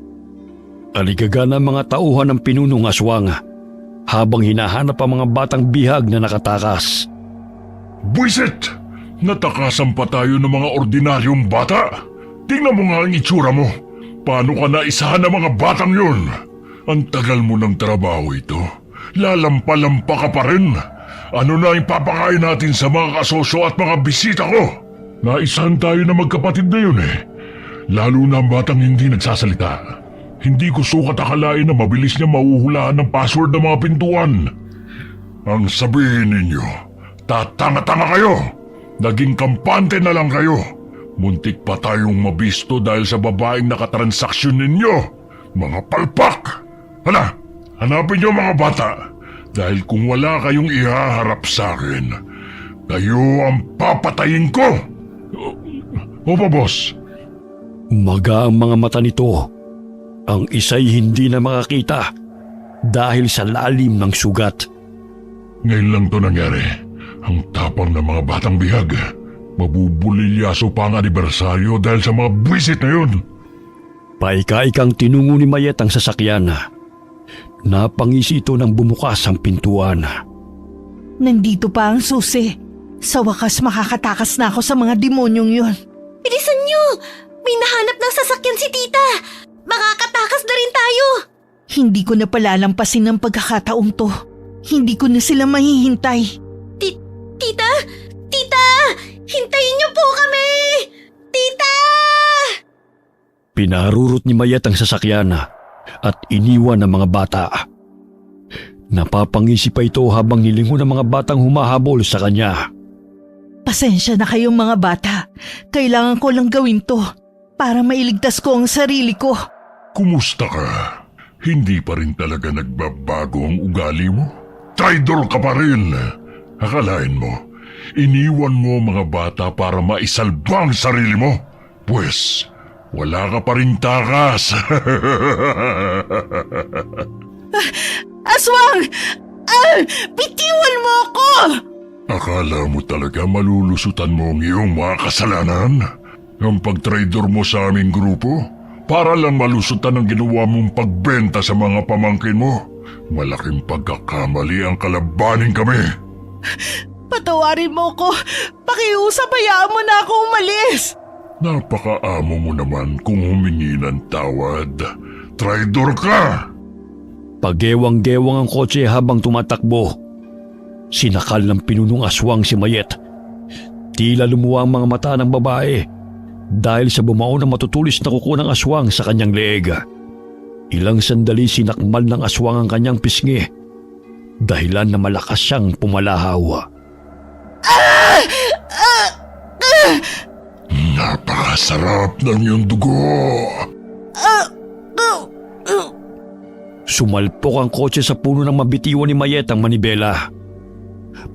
[SPEAKER 3] Aligagana ang mga tauhan ng pinunong aswang habang hinahanap ang mga batang bihag na nakatakas.
[SPEAKER 5] Buisit! Natakasan pa tayo ng mga ordinaryong bata. Tingnan mo nga ang itsura mo. Paano ka naisahan ng mga batang yun? Ang tagal mo ng trabaho ito. Lalampa-lampa ka pa rin. Ano na ipapakain natin sa mga kasosyo at mga bisita ko? Naisahan tayo na magkapatid na yun eh. Lalo na ang batang hindi nagsasalita. Hindi ko sukat akalain na mabilis niya mahuhulaan ng password ng mga pintuan. Ang sabihin ninyo, tatanga-tanga kayo. Naging kampante na lang kayo. Muntik pa tayong mabisto dahil sa babaeng nakatransaksyon ninyo. Mga palpak! Hala, hanapin niyo mga bata. Dahil kung wala kayong ihaharap sa akin, kayo ang papatayin ko. Opo, boss.
[SPEAKER 3] Umaga ang mga mata nito. Ang isa'y hindi na makakita dahil sa lalim ng sugat.
[SPEAKER 5] Ngayon lang to nangyari. Ang tapang ng mga batang bihag. Mabubulilyaso pa ang anibersaryo dahil sa mga buwisit na yun.
[SPEAKER 3] Paika-ikang tinungo ni Mayet ang sasakyan. Napangisi ito nang bumukas ang pintuan.
[SPEAKER 4] Nandito pa ang susi. Sa wakas makakatakas na ako sa mga demonyong yun.
[SPEAKER 1] Bilisan niyo! May nahanap ng sasakyan si tita! Makakatakas na rin tayo!
[SPEAKER 4] Hindi ko na palalampasin ang pagkakataong to. Hindi ko na sila mahihintay.
[SPEAKER 1] Tita! Tita! Hintayin niyo po kami! Tita!
[SPEAKER 3] Pinarurot ni Mayet ang sasakyan at iniwan ng mga bata. Napapangisi pa ito habang nilingon ng mga batang humahabol sa kanya.
[SPEAKER 4] Pasensya na kayong mga bata. Kailangan ko lang gawin to para mailigtas ko ang sarili ko.
[SPEAKER 5] Kumusta ka? Hindi pa rin talaga nagbabago ang ugali mo? Traidor ka pa rin! Akalain mo, iniwan mo mga bata para maisalba ang sarili mo? Pues, wala ka pa rin takas!
[SPEAKER 4] Aswang! Bitiwan mo ako!
[SPEAKER 5] Akala mo talaga malulusutan mo ang iyong mga kasalanan? Ang pagtraidor mo sa aming grupo? Para lang malusutan ang ginawa mong pagbenta sa mga pamangkin mo? Malaking pagkakamali ang kalabanin kami.
[SPEAKER 4] Patawarin mo ko. Pakiusap, hayaan mo na ako umalis.
[SPEAKER 5] Napakaamo mo naman kung humingi ng tawad. Traidor ka!
[SPEAKER 3] Pagewang-gewang ang kotse habang tumatakbo. Sinakal ng pinunong aswang si Mayet. Tila lumuwa ang mga mata ng babae dahil sa bumao na matutulis na kuko ng aswang sa kanyang leeg. Ilang sandali sinakmal ng aswang ang kanyang pisngi, dahilan na malakas siyang pumalahaw.
[SPEAKER 5] Napakasarap ng iyong dugo.
[SPEAKER 3] Sumalpok ang kotse sa puno ng mabitiwan ni Mayet ang manibela.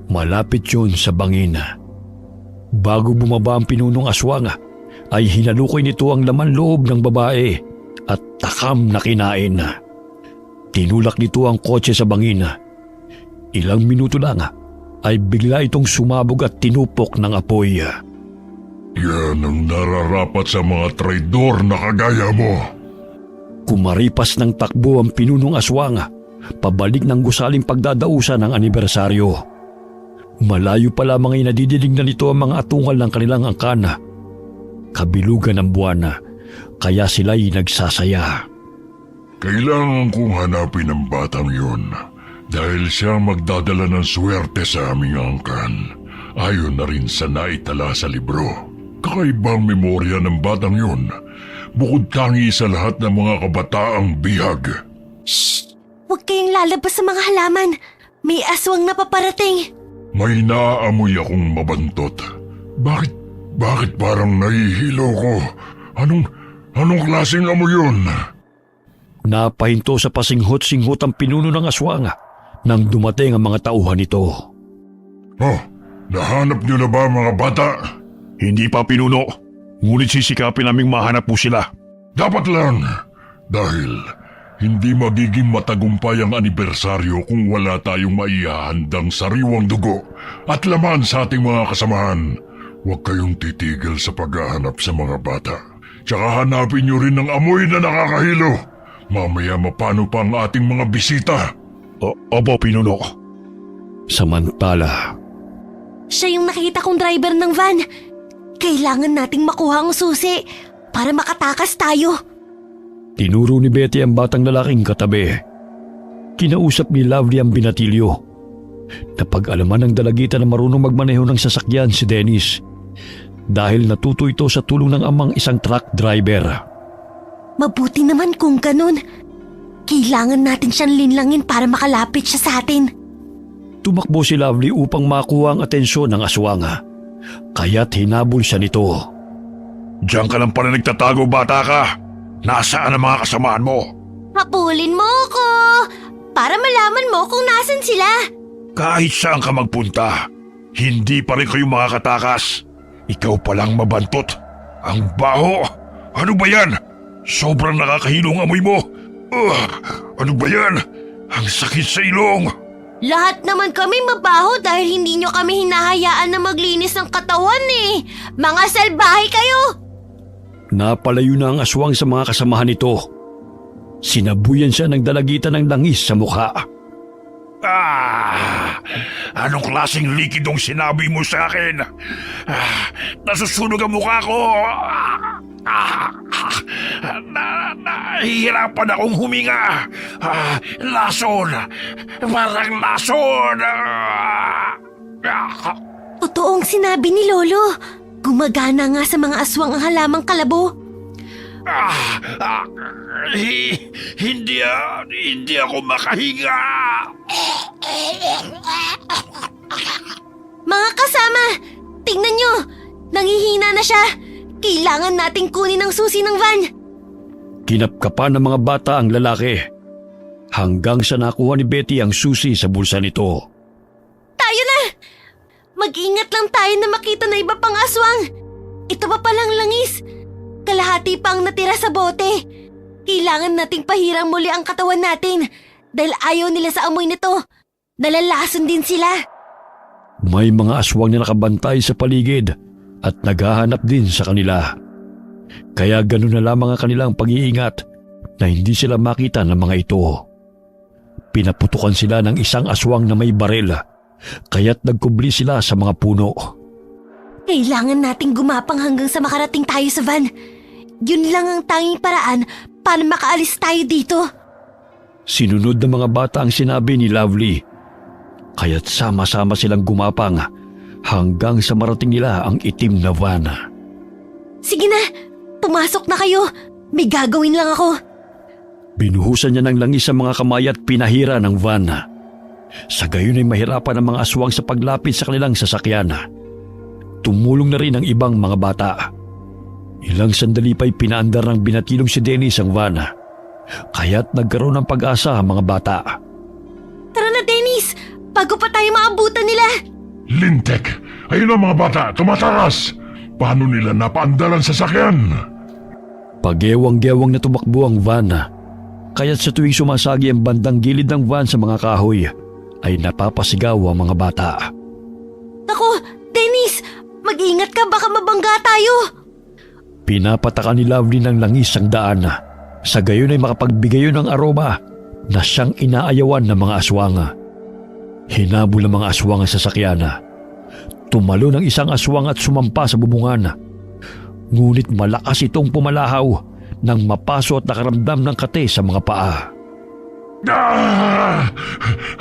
[SPEAKER 3] Malapit yun sa bangin. Bago bumaba ang pinunong aswang, ay hinalukoy nito ang laman loob ng babae at takam na kinain. Tinulak nito ang kotse sa bangin. Ilang minuto lang ay bigla itong sumabog at tinupok ng apoy.
[SPEAKER 5] Yan ang nararapat sa mga traidor na kagaya mo.
[SPEAKER 3] Kumaripas ng takbo ang pinunong aswang, pabalik ng gusaling pagdadausan ng anibersaryo. Malayo pa lamang ay nadidinig na nito ang mga atungal ng kanilang angkan. Kabilugan ng buwan, kaya sila'y nagsasaya.
[SPEAKER 5] Kailangan kong hanapin ang batang yun dahil siya magdadala ng swerte sa aming angkan. Ayon na rin sa naitala sa libro. Kakaibang memorya ng batang yun, bukod tangi sa lahat ng mga kabataang bihag.
[SPEAKER 1] Shh! Huwag kayong lalabas sa mga halaman. May aswang na paparating.
[SPEAKER 5] May naaamoy akong mabantot. Bakit parang nahihilo ko? Anong klaseng amoy yun?
[SPEAKER 3] Napahinto sa pasinghot-singhot ang pinuno ng aswang nang dumating ang mga tauhan nito.
[SPEAKER 5] Oh, nahanap niyo na ba mga bata?
[SPEAKER 7] Hindi pa, Pinuno. Ngunit sisikapin naming mahanap po sila.
[SPEAKER 5] Dapat lang. Dahil hindi magiging matagumpay ang anibersaryo kung wala tayong maihahandang sariwang dugo at laman sa ating mga kasamahan. Huwag kayong titigil sa paghahanap sa mga bata. Tsaka hanapin niyo rin ang amoy na nakakahilo. Mamaya mapano pa ang ating mga bisita.
[SPEAKER 7] Opo, Pinuno.
[SPEAKER 3] Samantala,
[SPEAKER 1] Siya yung nakita kong driver ng van. Kailangan nating makuha ang susi para makatakas tayo.
[SPEAKER 3] tinuro ni Betty ang batang lalaking katabi. Kinausap ni Lovely ang binatilyo. Napag-alaman ng dalagita na marunong magmaneho ng sasakyan si Dennis dahil natuto ito sa tulong ng amang isang truck driver.
[SPEAKER 1] Mabuti naman kung ganun. Kailangan natin siyang linlangin para makalapit siya sa atin.
[SPEAKER 3] Tumakbo si Lovely upang makuha ang atensyon ng aswang. Kaya't hinabol siya nito.
[SPEAKER 7] Diyan ka lang pala nagtatago, bata ka. Nasaan ang mga kasamahan mo?
[SPEAKER 1] Habulin mo ako para malaman mo kung nasan sila.
[SPEAKER 7] Kahit saan ka magpunta, hindi pa rin kayo makakatakas. Ikaw palang mabantot. Ang baho. Ano ba yan? Sobrang nakakahilong amoy mo. Ano ba yan? Ang sakit sa ilong.
[SPEAKER 1] Lahat naman kami mabaho dahil hindi nyo kami hinahayaan na maglinis ng katawan eh. Mga salbahe kayo!
[SPEAKER 3] Napalayo na ang aswang sa mga kasamahan nito. Sinabuyan siya ng dalagitan ng langis sa mukha.
[SPEAKER 7] Anong klaseng likidong sinabi mo sa akin? Nasusunog ang mukha ko. Nahihirapan akong huminga. Lason. Parang lason.
[SPEAKER 1] Totoong sinabi ni Lolo. Gumagana nga sa mga aswang ang halamang kalabo.
[SPEAKER 7] Hindi ako makahinga.
[SPEAKER 1] Mga kasama, tingnan nyo. Nangihina na siya. Kailangan nating kunin ang susi ng van.
[SPEAKER 3] Kinapkapan ng mga bata ang lalaki hanggang sa nakuha ni Betty ang susi sa bulsa nito.
[SPEAKER 1] Tayo na! Mag-ingat lang tayo na makita na iba pang aswang. Ito pa palang langis. Kalahati pa ang natira sa bote. Kailangan nating pahirang muli ang katawan natin dahil ayaw nila sa amoy nito. Nalalason din sila.
[SPEAKER 3] May mga aswang na nakabantay sa paligid at naghahanap din sa kanila. Kaya ganun na lamang ang kanilang pag-iingat na hindi sila makita ng mga ito. Pinaputukan sila ng isang aswang na may baril, kaya't nagkubli sila sa mga puno.
[SPEAKER 1] Kailangan nating gumapang hanggang sa makarating tayo sa van. Yun lang ang tanging paraan para makaalis tayo dito.
[SPEAKER 3] Sinunod ng mga bata ang sinabi ni Lovely, kaya't sama-sama silang gumapang hanggang sa marating nila ang itim na van.
[SPEAKER 1] Sige na, pumasok na kayo. May gagawin lang ako.
[SPEAKER 3] Binuhusan niya ng langis sa mga kamay at pinahira ng van. Sa gayon ay mahirapan ang mga aswang sa paglapit sa kanilang sasakyan. Tumulong na rin ang ibang mga bata. Ilang sandali pa'y pinaandar ng binatilong si Dennis ang van. Kaya't nagkaroon ng pag-asa ang mga bata.
[SPEAKER 1] Tara na, Dennis! Bago pa tayo maabutan nila!
[SPEAKER 5] Lintek! Ayun ang mga bata, tumatakas! Paano nila napaandaran sa sakyan?
[SPEAKER 3] Pagewang-gewang na tumakbo ang van. Kaya't sa tuwing sumasagi ang bandang gilid ng van sa mga kahoy, ay napapasigaw ang mga bata.
[SPEAKER 1] Naku, Dennis! Mag-ingat ka, baka mabangga tayo!
[SPEAKER 3] Pinapataka ni Lovely ng langis ang daan. Sa gayon ay makapagbigay yun ng aroma na siyang inaayawan ng mga aswang. Hinabol ng mga aswang ang sasakyan. Tumalo ng isang aswang at sumampa sa bubungan. Ngunit malakas itong pumalahaw nang mapaso at nakaramdam ng kate sa mga paa.
[SPEAKER 5] Ah!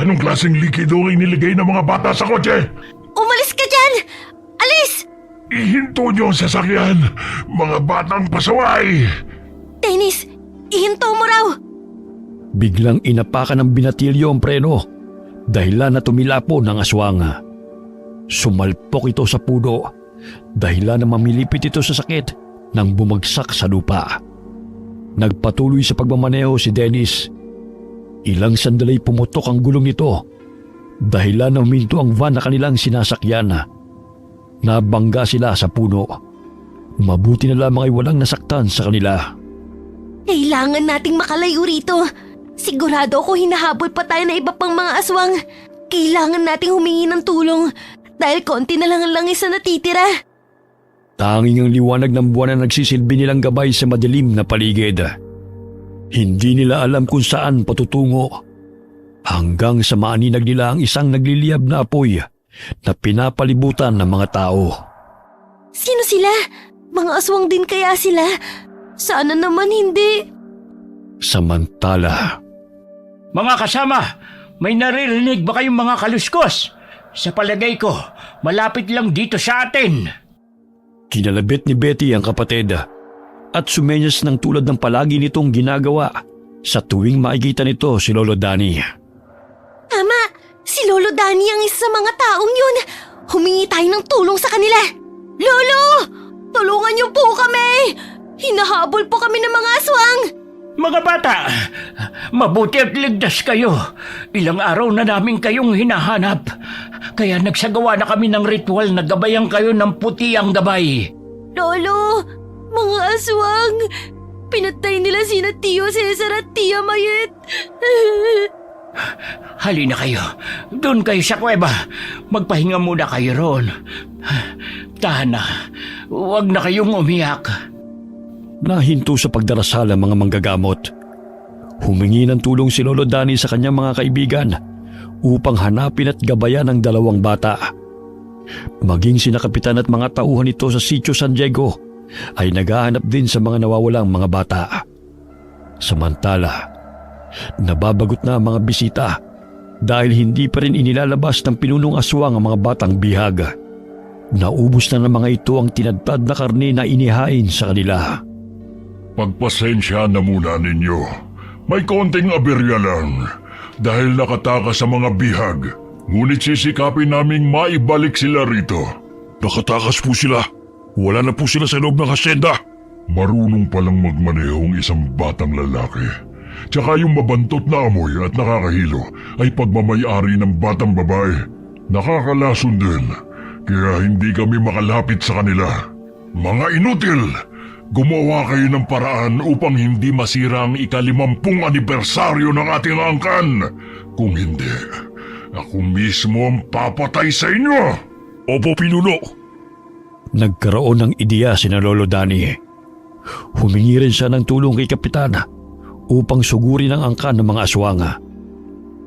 [SPEAKER 5] Anong klaseng likido ang inilagay ng mga bata sa kotse?
[SPEAKER 1] Umalis ka dyan! Alis!
[SPEAKER 5] Ihinto niyo ang sasakyan, mga batang pasaway!
[SPEAKER 1] Dennis, ihinto mo raw!
[SPEAKER 3] Biglang inapakan ng binatilyo ang preno, dahilan na tumilapo ng aswang. Sumalpok ito sa puno, dahilan na mamilipit ito sa sakit nang bumagsak sa lupa. Nagpatuloy sa pagmamaneho si Dennis. Ilang sandali pumutok ang gulong nito, dahilan na huminto ang van na kanilang sinasakyan. Nabangga sila sa puno. Mabuti na lamang ay walang nasaktan sa kanila.
[SPEAKER 1] Kailangan nating makalayo rito. Sigurado ako hinahabol pa tayo ng iba pang mga aswang. Kailangan nating humingi ng tulong dahil konti na lang ang langis na natitira.
[SPEAKER 3] Tanging ang liwanag ng buwan na nagsisilbi nilang gabay sa madilim na paligid. Hindi nila alam kung saan patutungo. Hanggang sa maaninag nila ang isang nagliliyab na apoy na pinapalibutan ng mga tao.
[SPEAKER 1] Sino sila? Mga aswang din kaya sila? Sana naman hindi.
[SPEAKER 3] Samantala,
[SPEAKER 2] Mga kasama, may naririnig ba kayong mga kaluskos? Sa palagay ko, malapit lang dito sa atin.
[SPEAKER 3] kinalabit ni Betty ang kapatid at sumenyas ng tulad ng palagi nitong ginagawa sa tuwing makikita nito si Lolo Danny.
[SPEAKER 1] Tama, si Lolo Danny ang isa sa mga taong yun. Humingi tayo ng tulong sa kanila. Lolo! Tulungan niyo po kami! Hinahabol po kami ng mga aswang!
[SPEAKER 2] Mga bata, mabuti at ligtas kayo. Ilang araw na namin kayong hinahanap. Kaya nagsagawa na kami ng ritual na gabayan kayo ng puti ang gabay.
[SPEAKER 1] Lolo, mga aswang! Pinatay nila sina Tio Cesar at Tia Mayet.
[SPEAKER 2] Halina kayo. Doon kayo sa kuweba. Magpahinga muna kayo roon. Tahan na. Huwag na kayong umiyak.
[SPEAKER 3] Nahinto sa pagdarasal ang mga manggagamot. Humingi ng tulong si Lolo Danny sa kanyang mga kaibigan upang hanapin at gabayan ang dalawang bata. Maging sina kapitan at mga tauhan nito sa Sitio San Diego ay naghahanap din sa mga nawawalang mga bata. Samantala, nababagot na ang mga bisita dahil hindi pa rin inilalabas ng pinunong aswang ang mga batang bihag. Naubos na ng mga ito ang tinadtad na karne na inihain sa kanila.
[SPEAKER 5] Pagpasensya na muna ninyo. May konting aberya lang dahil nakatakas sa mga bihag. Ngunit sisikapin naming maibalik sila rito.
[SPEAKER 7] Nakatakas po sila. Wala na po sila sa loob ng hasyenda.
[SPEAKER 5] Marunong palang magmaneho ang isang batang lalaki. Tsaka yung mabantot na amoy at nakakahilo ay pagmamayari ng batang babae. Nakakalason din, kaya hindi kami makalapit sa kanila. Mga inutil! Gumawa kayo ng paraan upang hindi masira ang ika-50 anibersaryo ng ating angkan. Kung hindi, ako mismo ang papatay sa inyo!
[SPEAKER 7] Opo, Pinuno.
[SPEAKER 3] Nagkaroon ng ideya sina Lolo Danny. Humingi rin siya ng tulong kay Kapitan upang sugurin ang angkan ng mga aswang.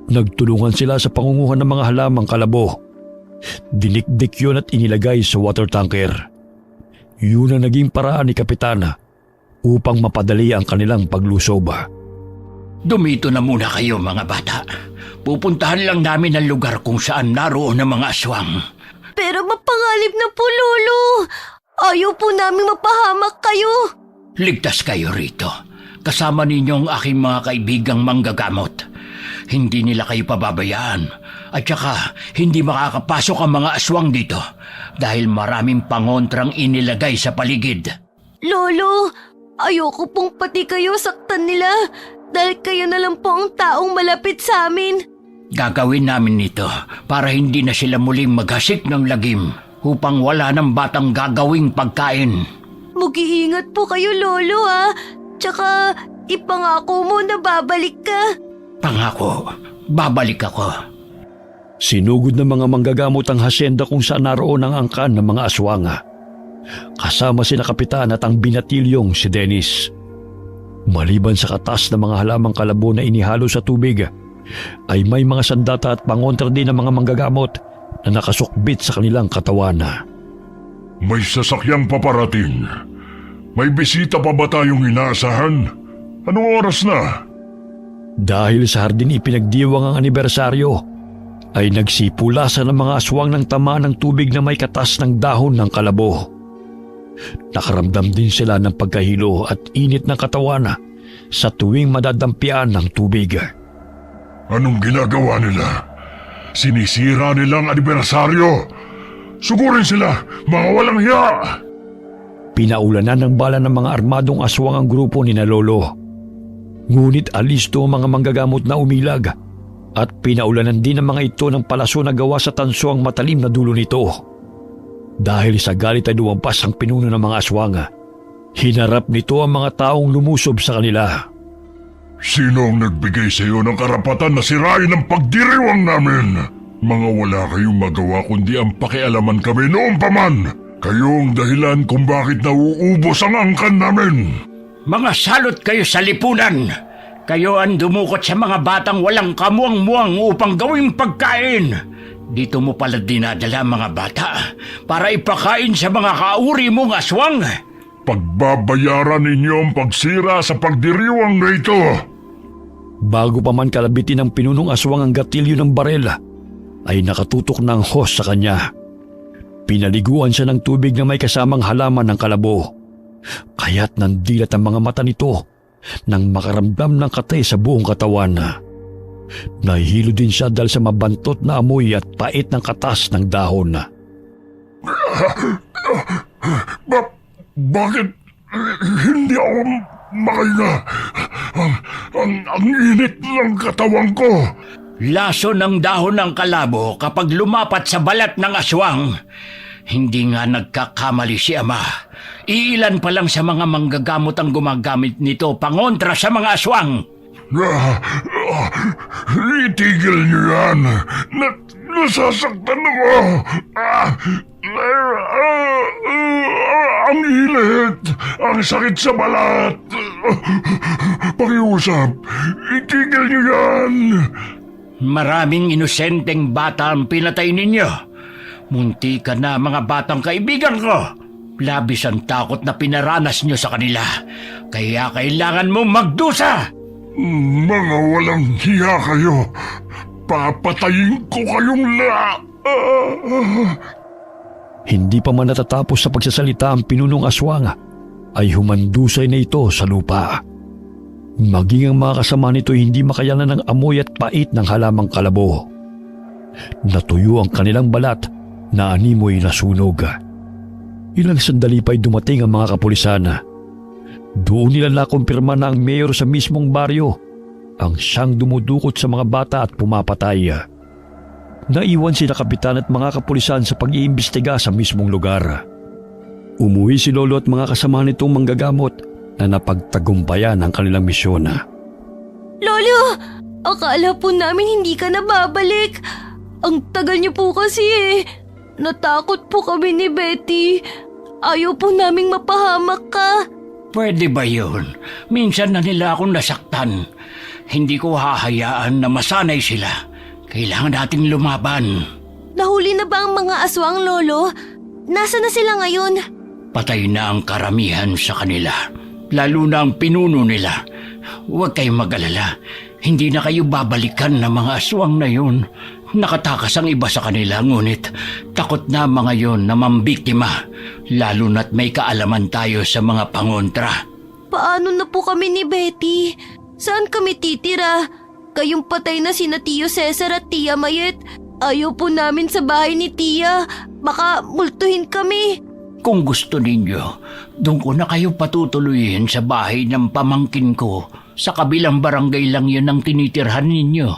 [SPEAKER 3] Nagtulungan sila sa pangunguhan ng mga halamang kalabo. Dinikdik yun at inilagay sa water tanker. Yun ang naging paraan ni Kapitan upang mapadali ang kanilang paglusob.
[SPEAKER 2] Dumito na muna kayo mga bata. Pupuntahan lang namin ang lugar kung saan naroon ang mga aswang.
[SPEAKER 1] Pero mapangalip na po, Lolo. Ayaw po namin mapahamak kayo.
[SPEAKER 2] Ligtas kayo rito. Kasama ninyo ang aking mga kaibigang manggagamot. Hindi nila kayo pababayaan. At saka, hindi makakapasok ang mga aswang dito dahil maraming pangontrang inilagay sa paligid.
[SPEAKER 1] Lolo, ayoko pong pati kayo saktan nila dahil kayo na lang po ang taong malapit sa amin.
[SPEAKER 2] Gagawin namin ito para hindi na sila muling maghasik ng lagim upang wala ng batang gagawing pagkain.
[SPEAKER 1] Mag-iingat po kayo, Lolo, ha? Tsaka, ipangako mo na babalik ka.
[SPEAKER 2] Pangako, babalik ako.
[SPEAKER 3] Sinugod ng mga manggagamot ang hasyenda kung saan naroon ang angkan ng mga aswang. Kasama sina Kapitan at ang binatilyong si Dennis. Maliban sa katas ng mga halamang kalabo na inihalo sa tubig, ay may mga sandata at pangontra din ng mga manggagamot na nakasukbit sa kanilang katawan.
[SPEAKER 5] May sasakyang paparating. May bisita pa ba tayong inaasahan? Anong oras na?
[SPEAKER 3] Dahil sa hardin ipinagdiwang ang anibersaryo, ay nagsipulasan ng mga aswang ng tamaan ng tubig na may katas ng dahon ng kalabo. Nakaramdam din sila ng pagkahilo at init ng katawan sa tuwing madadampian ng tubig.
[SPEAKER 5] Anong ginagawa nila? Sinisira nilang anibersaryo. Sugurin sila, mga walang hiya!
[SPEAKER 3] Pinaulanan ng bala ng mga armadong aswang ang grupo ni na Lolo. Ngunit alisto ang mga manggagamot na umilag at pinaulanan din ng mga ito ng palaso na gawa sa tanso ang matalim na dulo nito. Dahil sa galit ay lumampas ang pinuno ng mga aswang. Hinarap nito ang mga taong lumusob sa kanila.
[SPEAKER 5] Sino ang nagbigay sa iyo ng karapatan na sirain ang pagdiriwang namin? Mga wala kayong magawa kundi ang pakialaman kami noon pa man. Kayong dahilan kung bakit nauubos ang angkan namin.
[SPEAKER 2] Mga salot kayo sa lipunan! Kayo ang dumukot sa mga batang walang kamuang-muang upang gawing pagkain. Dito mo pala dinadala mga bata para ipakain sa mga kauri mong aswang.
[SPEAKER 5] Pagbabayaran ninyo ang pagsira sa pagdiriwang na ito.
[SPEAKER 3] Bago pa man kalabitin ng pinunong aswang ang gatilyo ng barel, ay nakatutok ng hos sa kanya. Pinaliguan siya ng tubig na may kasamang halaman ng kalabo. Kaya't nandilat ang mga mata nito nang makaramdam ng katay sa buong katawan. Nahihilo din siya dahil sa mabantot na amoy at pait ng katas ng dahon.
[SPEAKER 5] Bakit hindi ako makahinga? Ang init ng katawan ko.
[SPEAKER 2] Laso ng dahon ng kalabo kapag lumapat sa balat ng aswang. Hindi nga nagkakamali si Ama. Iilan pa lang sa mga manggagamot ang gumagamit nito pangontra sa mga aswang.
[SPEAKER 5] Itigil niyo yan. Nasasaktan ako. Ang init. Ang sakit sa balat. Pakiusap. Itigil niyo yan.
[SPEAKER 2] Maraming inosenteng bata ang pinatay ninyo. Munti ka na mga batang kaibigan ko. Labis ang takot na pinaranas nyo sa kanila. Kaya kailangan mo magdusa.
[SPEAKER 5] Mga walang hiya kayo. Papatayin ko kayong
[SPEAKER 3] Hindi pa man natatapos sa pagsasalita ang pinunong aswang, ay humandusay na ito sa lupa. Maging ang mga kasama nito hindi makayanan ng amoy at pait ng halamang kalabo. Natuyo ang kanilang balat na animoy na sunog. Ilang sandali pa'y dumating ang mga kapulisan. Doon nila nakumpirma na ang mayor sa mismong baryo ang siyang dumudukot sa mga bata at pumapatay. Naiwan sila kapitan at mga kapulisan sa pag-iimbestiga sa mismong lugar. Umuwi si Lolo at mga kasama nitong manggagamot na napagtagumpayan ang kanilang misyon.
[SPEAKER 1] Lolo! Akala po namin hindi ka na babalik. Ang tagal niyo po kasi eh. Natakot po kami ni Betty. Ayaw po naming mapahamak ka.
[SPEAKER 2] Pwede ba yun? Minsan na nila akong nasaktan. Hindi ko hahayaan na masanay sila. Kailangan nating lumaban.
[SPEAKER 1] Nahuli na ba ang mga aswang, Lolo? Nasaan na sila ngayon?
[SPEAKER 2] Patay na ang karamihan sa kanila. Lalo na ang pinuno nila. Huwag kayong mag-alala. Hindi na kayo babalikan ng mga aswang na yun. Nakatakas ang iba sa kanila, ngunit takot na mga yon na mambiktima. Lalo na't may kaalaman tayo sa mga pangontra.
[SPEAKER 1] Paano na po kami ni Betty? Saan kami titira? Kayong patay na sina Tio Cesar at Tia Mayet. Ayaw po namin sa bahay ni Tia. Baka multuhin kami.
[SPEAKER 2] Kung gusto ninyo, doon ko na kayo patutuloyin sa bahay ng pamangkin ko. Sa kabilang barangay lang yun ang tinitirhan ninyo.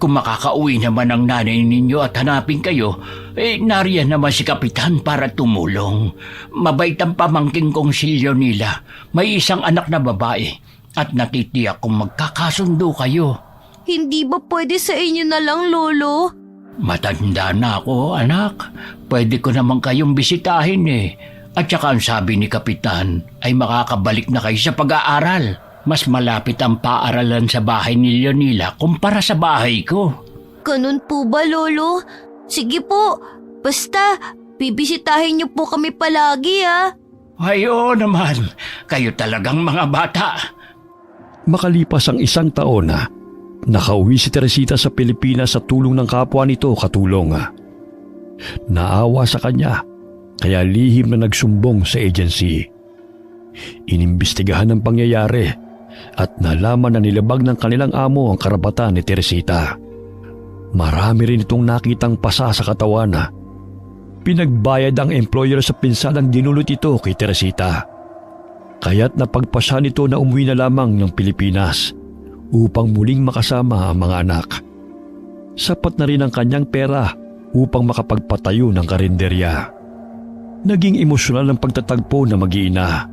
[SPEAKER 2] Kung makakauwi naman ang nanay ninyo at hanapin kayo, nariyan naman si Kapitan para tumulong. Mabait ang pamangkin kong si Leonila. May isang anak na babae at natitiyak kung magkakasundo kayo.
[SPEAKER 1] Hindi ba pwede sa inyo na lang, Lolo?
[SPEAKER 2] Matanda na ako, anak. Pwede ko naman kayong bisitahin eh. At saka ang sabi ni Kapitan ay makakabalik na kayo sa pag-aaral. Mas malapit ang paaralan sa bahay ni Leonila kumpara sa bahay ko.
[SPEAKER 1] Ganun po ba, Lolo? Sige po. Basta, bibisitahin niyo po kami palagi, ah.
[SPEAKER 2] Ay, oo naman. Kayo talagang mga bata.
[SPEAKER 3] Makalipas ang 1 taon na, nakauwi si Teresita sa Pilipinas sa tulong ng kapwa nito katulong. Naawa sa kanya, kaya lihim na nagsumbong sa agency. Inimbestigahan ang pangyayari at nalaman na nilabag ng kanilang amo ang karapatan ni Teresita. Marami rin itong nakitang pasa sa katawan. Pinagbayad ang employer sa pinsalang dinulot ito kay Teresita. Kaya't napagpasya nito na umuwi na lamang ng Pilipinas upang muling makasama ang mga anak. Sapat na rin ang kanyang pera upang makapagpatayo ng karinderya. Naging emosyonal ang pagtatagpo na mag-iina.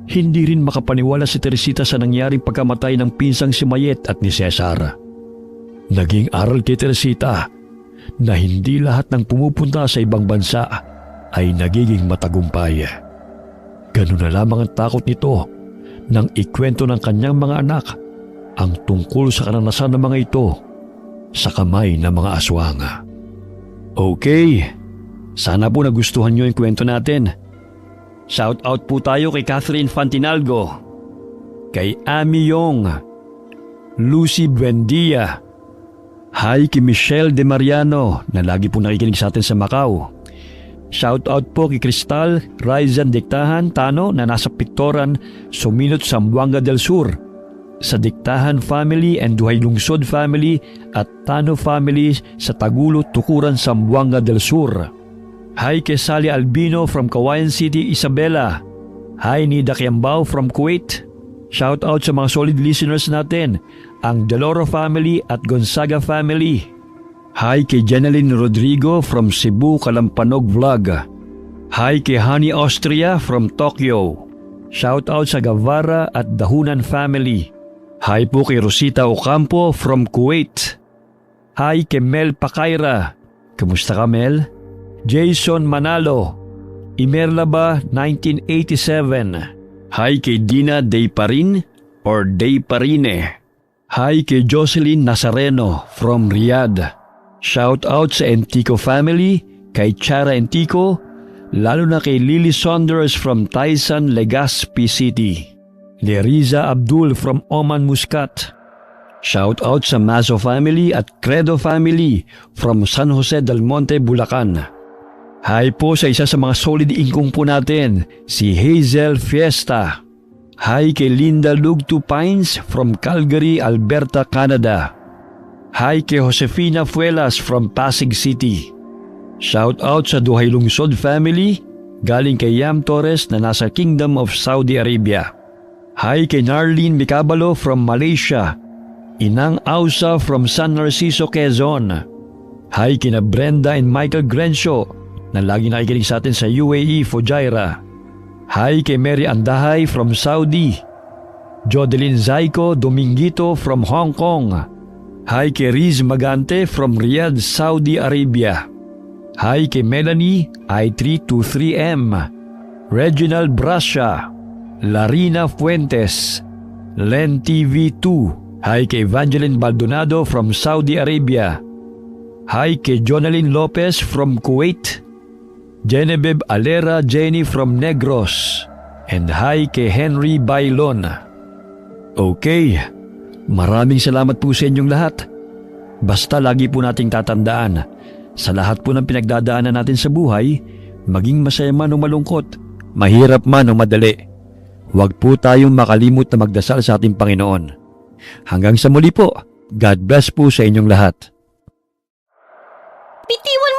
[SPEAKER 3] Hindi rin makapaniwala si Teresita sa nangyaring pagkamatay ng pinsang si Mayet at ni Cesar. Naging aral kay Teresita na hindi lahat ng pumupunta sa ibang bansa ay nagiging matagumpay. Ganun na lamang ang takot nito nang ikwento ng kanyang mga anak ang tungkol sa karanasan ng mga ito sa kamay ng mga aswang. Okay, sana po nagustuhan nyo yung kwento natin. Shout out po tayo kay Catherine Fantinalgo, kay Ami Yong, Lucy Buendia, hi kay Michelle De Mariano na lagi po nakikinig sa atin sa Macau. Shout out po kay Cristal Raizan Diktahan Tano na nasa Pictoran, Suminot, Zamboanga del Sur, sa Diktahan family and Duhay Lungsod family at Tano family sa Tagulo, Tukuran, Zamboanga del Sur. Hi kay Sally Albino from Kawayan City, Isabela. Hi Nida Kiambao from Kuwait. Shout out sa mga solid listeners natin, ang Deloro family at Gonzaga family. Hi kay Jeneline Rodrigo from Cebu, Kalampanog Vlog. Hi kay Honey Austria from Tokyo. Shout out sa Gavara at Dahunan family. Hi po kay Rosita Ocampo from Kuwait. Hi kay Mel Pakaira. Kamusta ka, Mel? Jason Manalo, Imerlaba 1987. Hi kay Dina Dayparin or Dayparine. Hi kay Jocelyn Nazareno from Riyadh. Shout out sa Entico family, kay Chara Entico, lalo na kay Lily Saunders from Taisan, Legazpi City. Leriza Abdul from Oman Muscat. Shout out sa Mazo family at Credo family from San Jose del Monte, Bulacan. Hi po sa isa sa mga solid ingkong po natin, si Hazel Fiesta. Hi kay Linda Lugtu Pines from Calgary, Alberta, Canada. Hi kay Josefina Fuelas from Pasig City. Shout out sa Duhay Lungsod family, galing kay Yam Torres na nasa Kingdom of Saudi Arabia. Hi kay Narlene Micabalo from Malaysia. Inang Ausa from San Narciso, Quezon. Hi kina Brenda and Michael Grencio na lagi nakikinig sa atin sa UAE, Fujairah. Hi kay Mary Andahay from Saudi. Jodeline Zaiko Domingito from Hong Kong. Hi kay Riz Magante from Riyadh, Saudi Arabia. Hi kay Melanie I323M, Reginald Brascia, Larina Fuentes, Len TV2. Hi kay Evangeline Baldonado from Saudi Arabia. Hi kay Jonalyn Lopez from Kuwait. Genevieve Alera Jenny from Negros. And hi kay Henry Bailon. Okay, maraming salamat po sa inyong lahat. Basta lagi po nating tatandaan, sa lahat po ng pinagdadaanan natin sa buhay, maging masaya man o malungkot, mahirap man o madali, huwag po tayong makalimot na magdasal sa ating Panginoon. Hanggang sa muli po, God bless po sa inyong lahat.
[SPEAKER 1] Bitiwan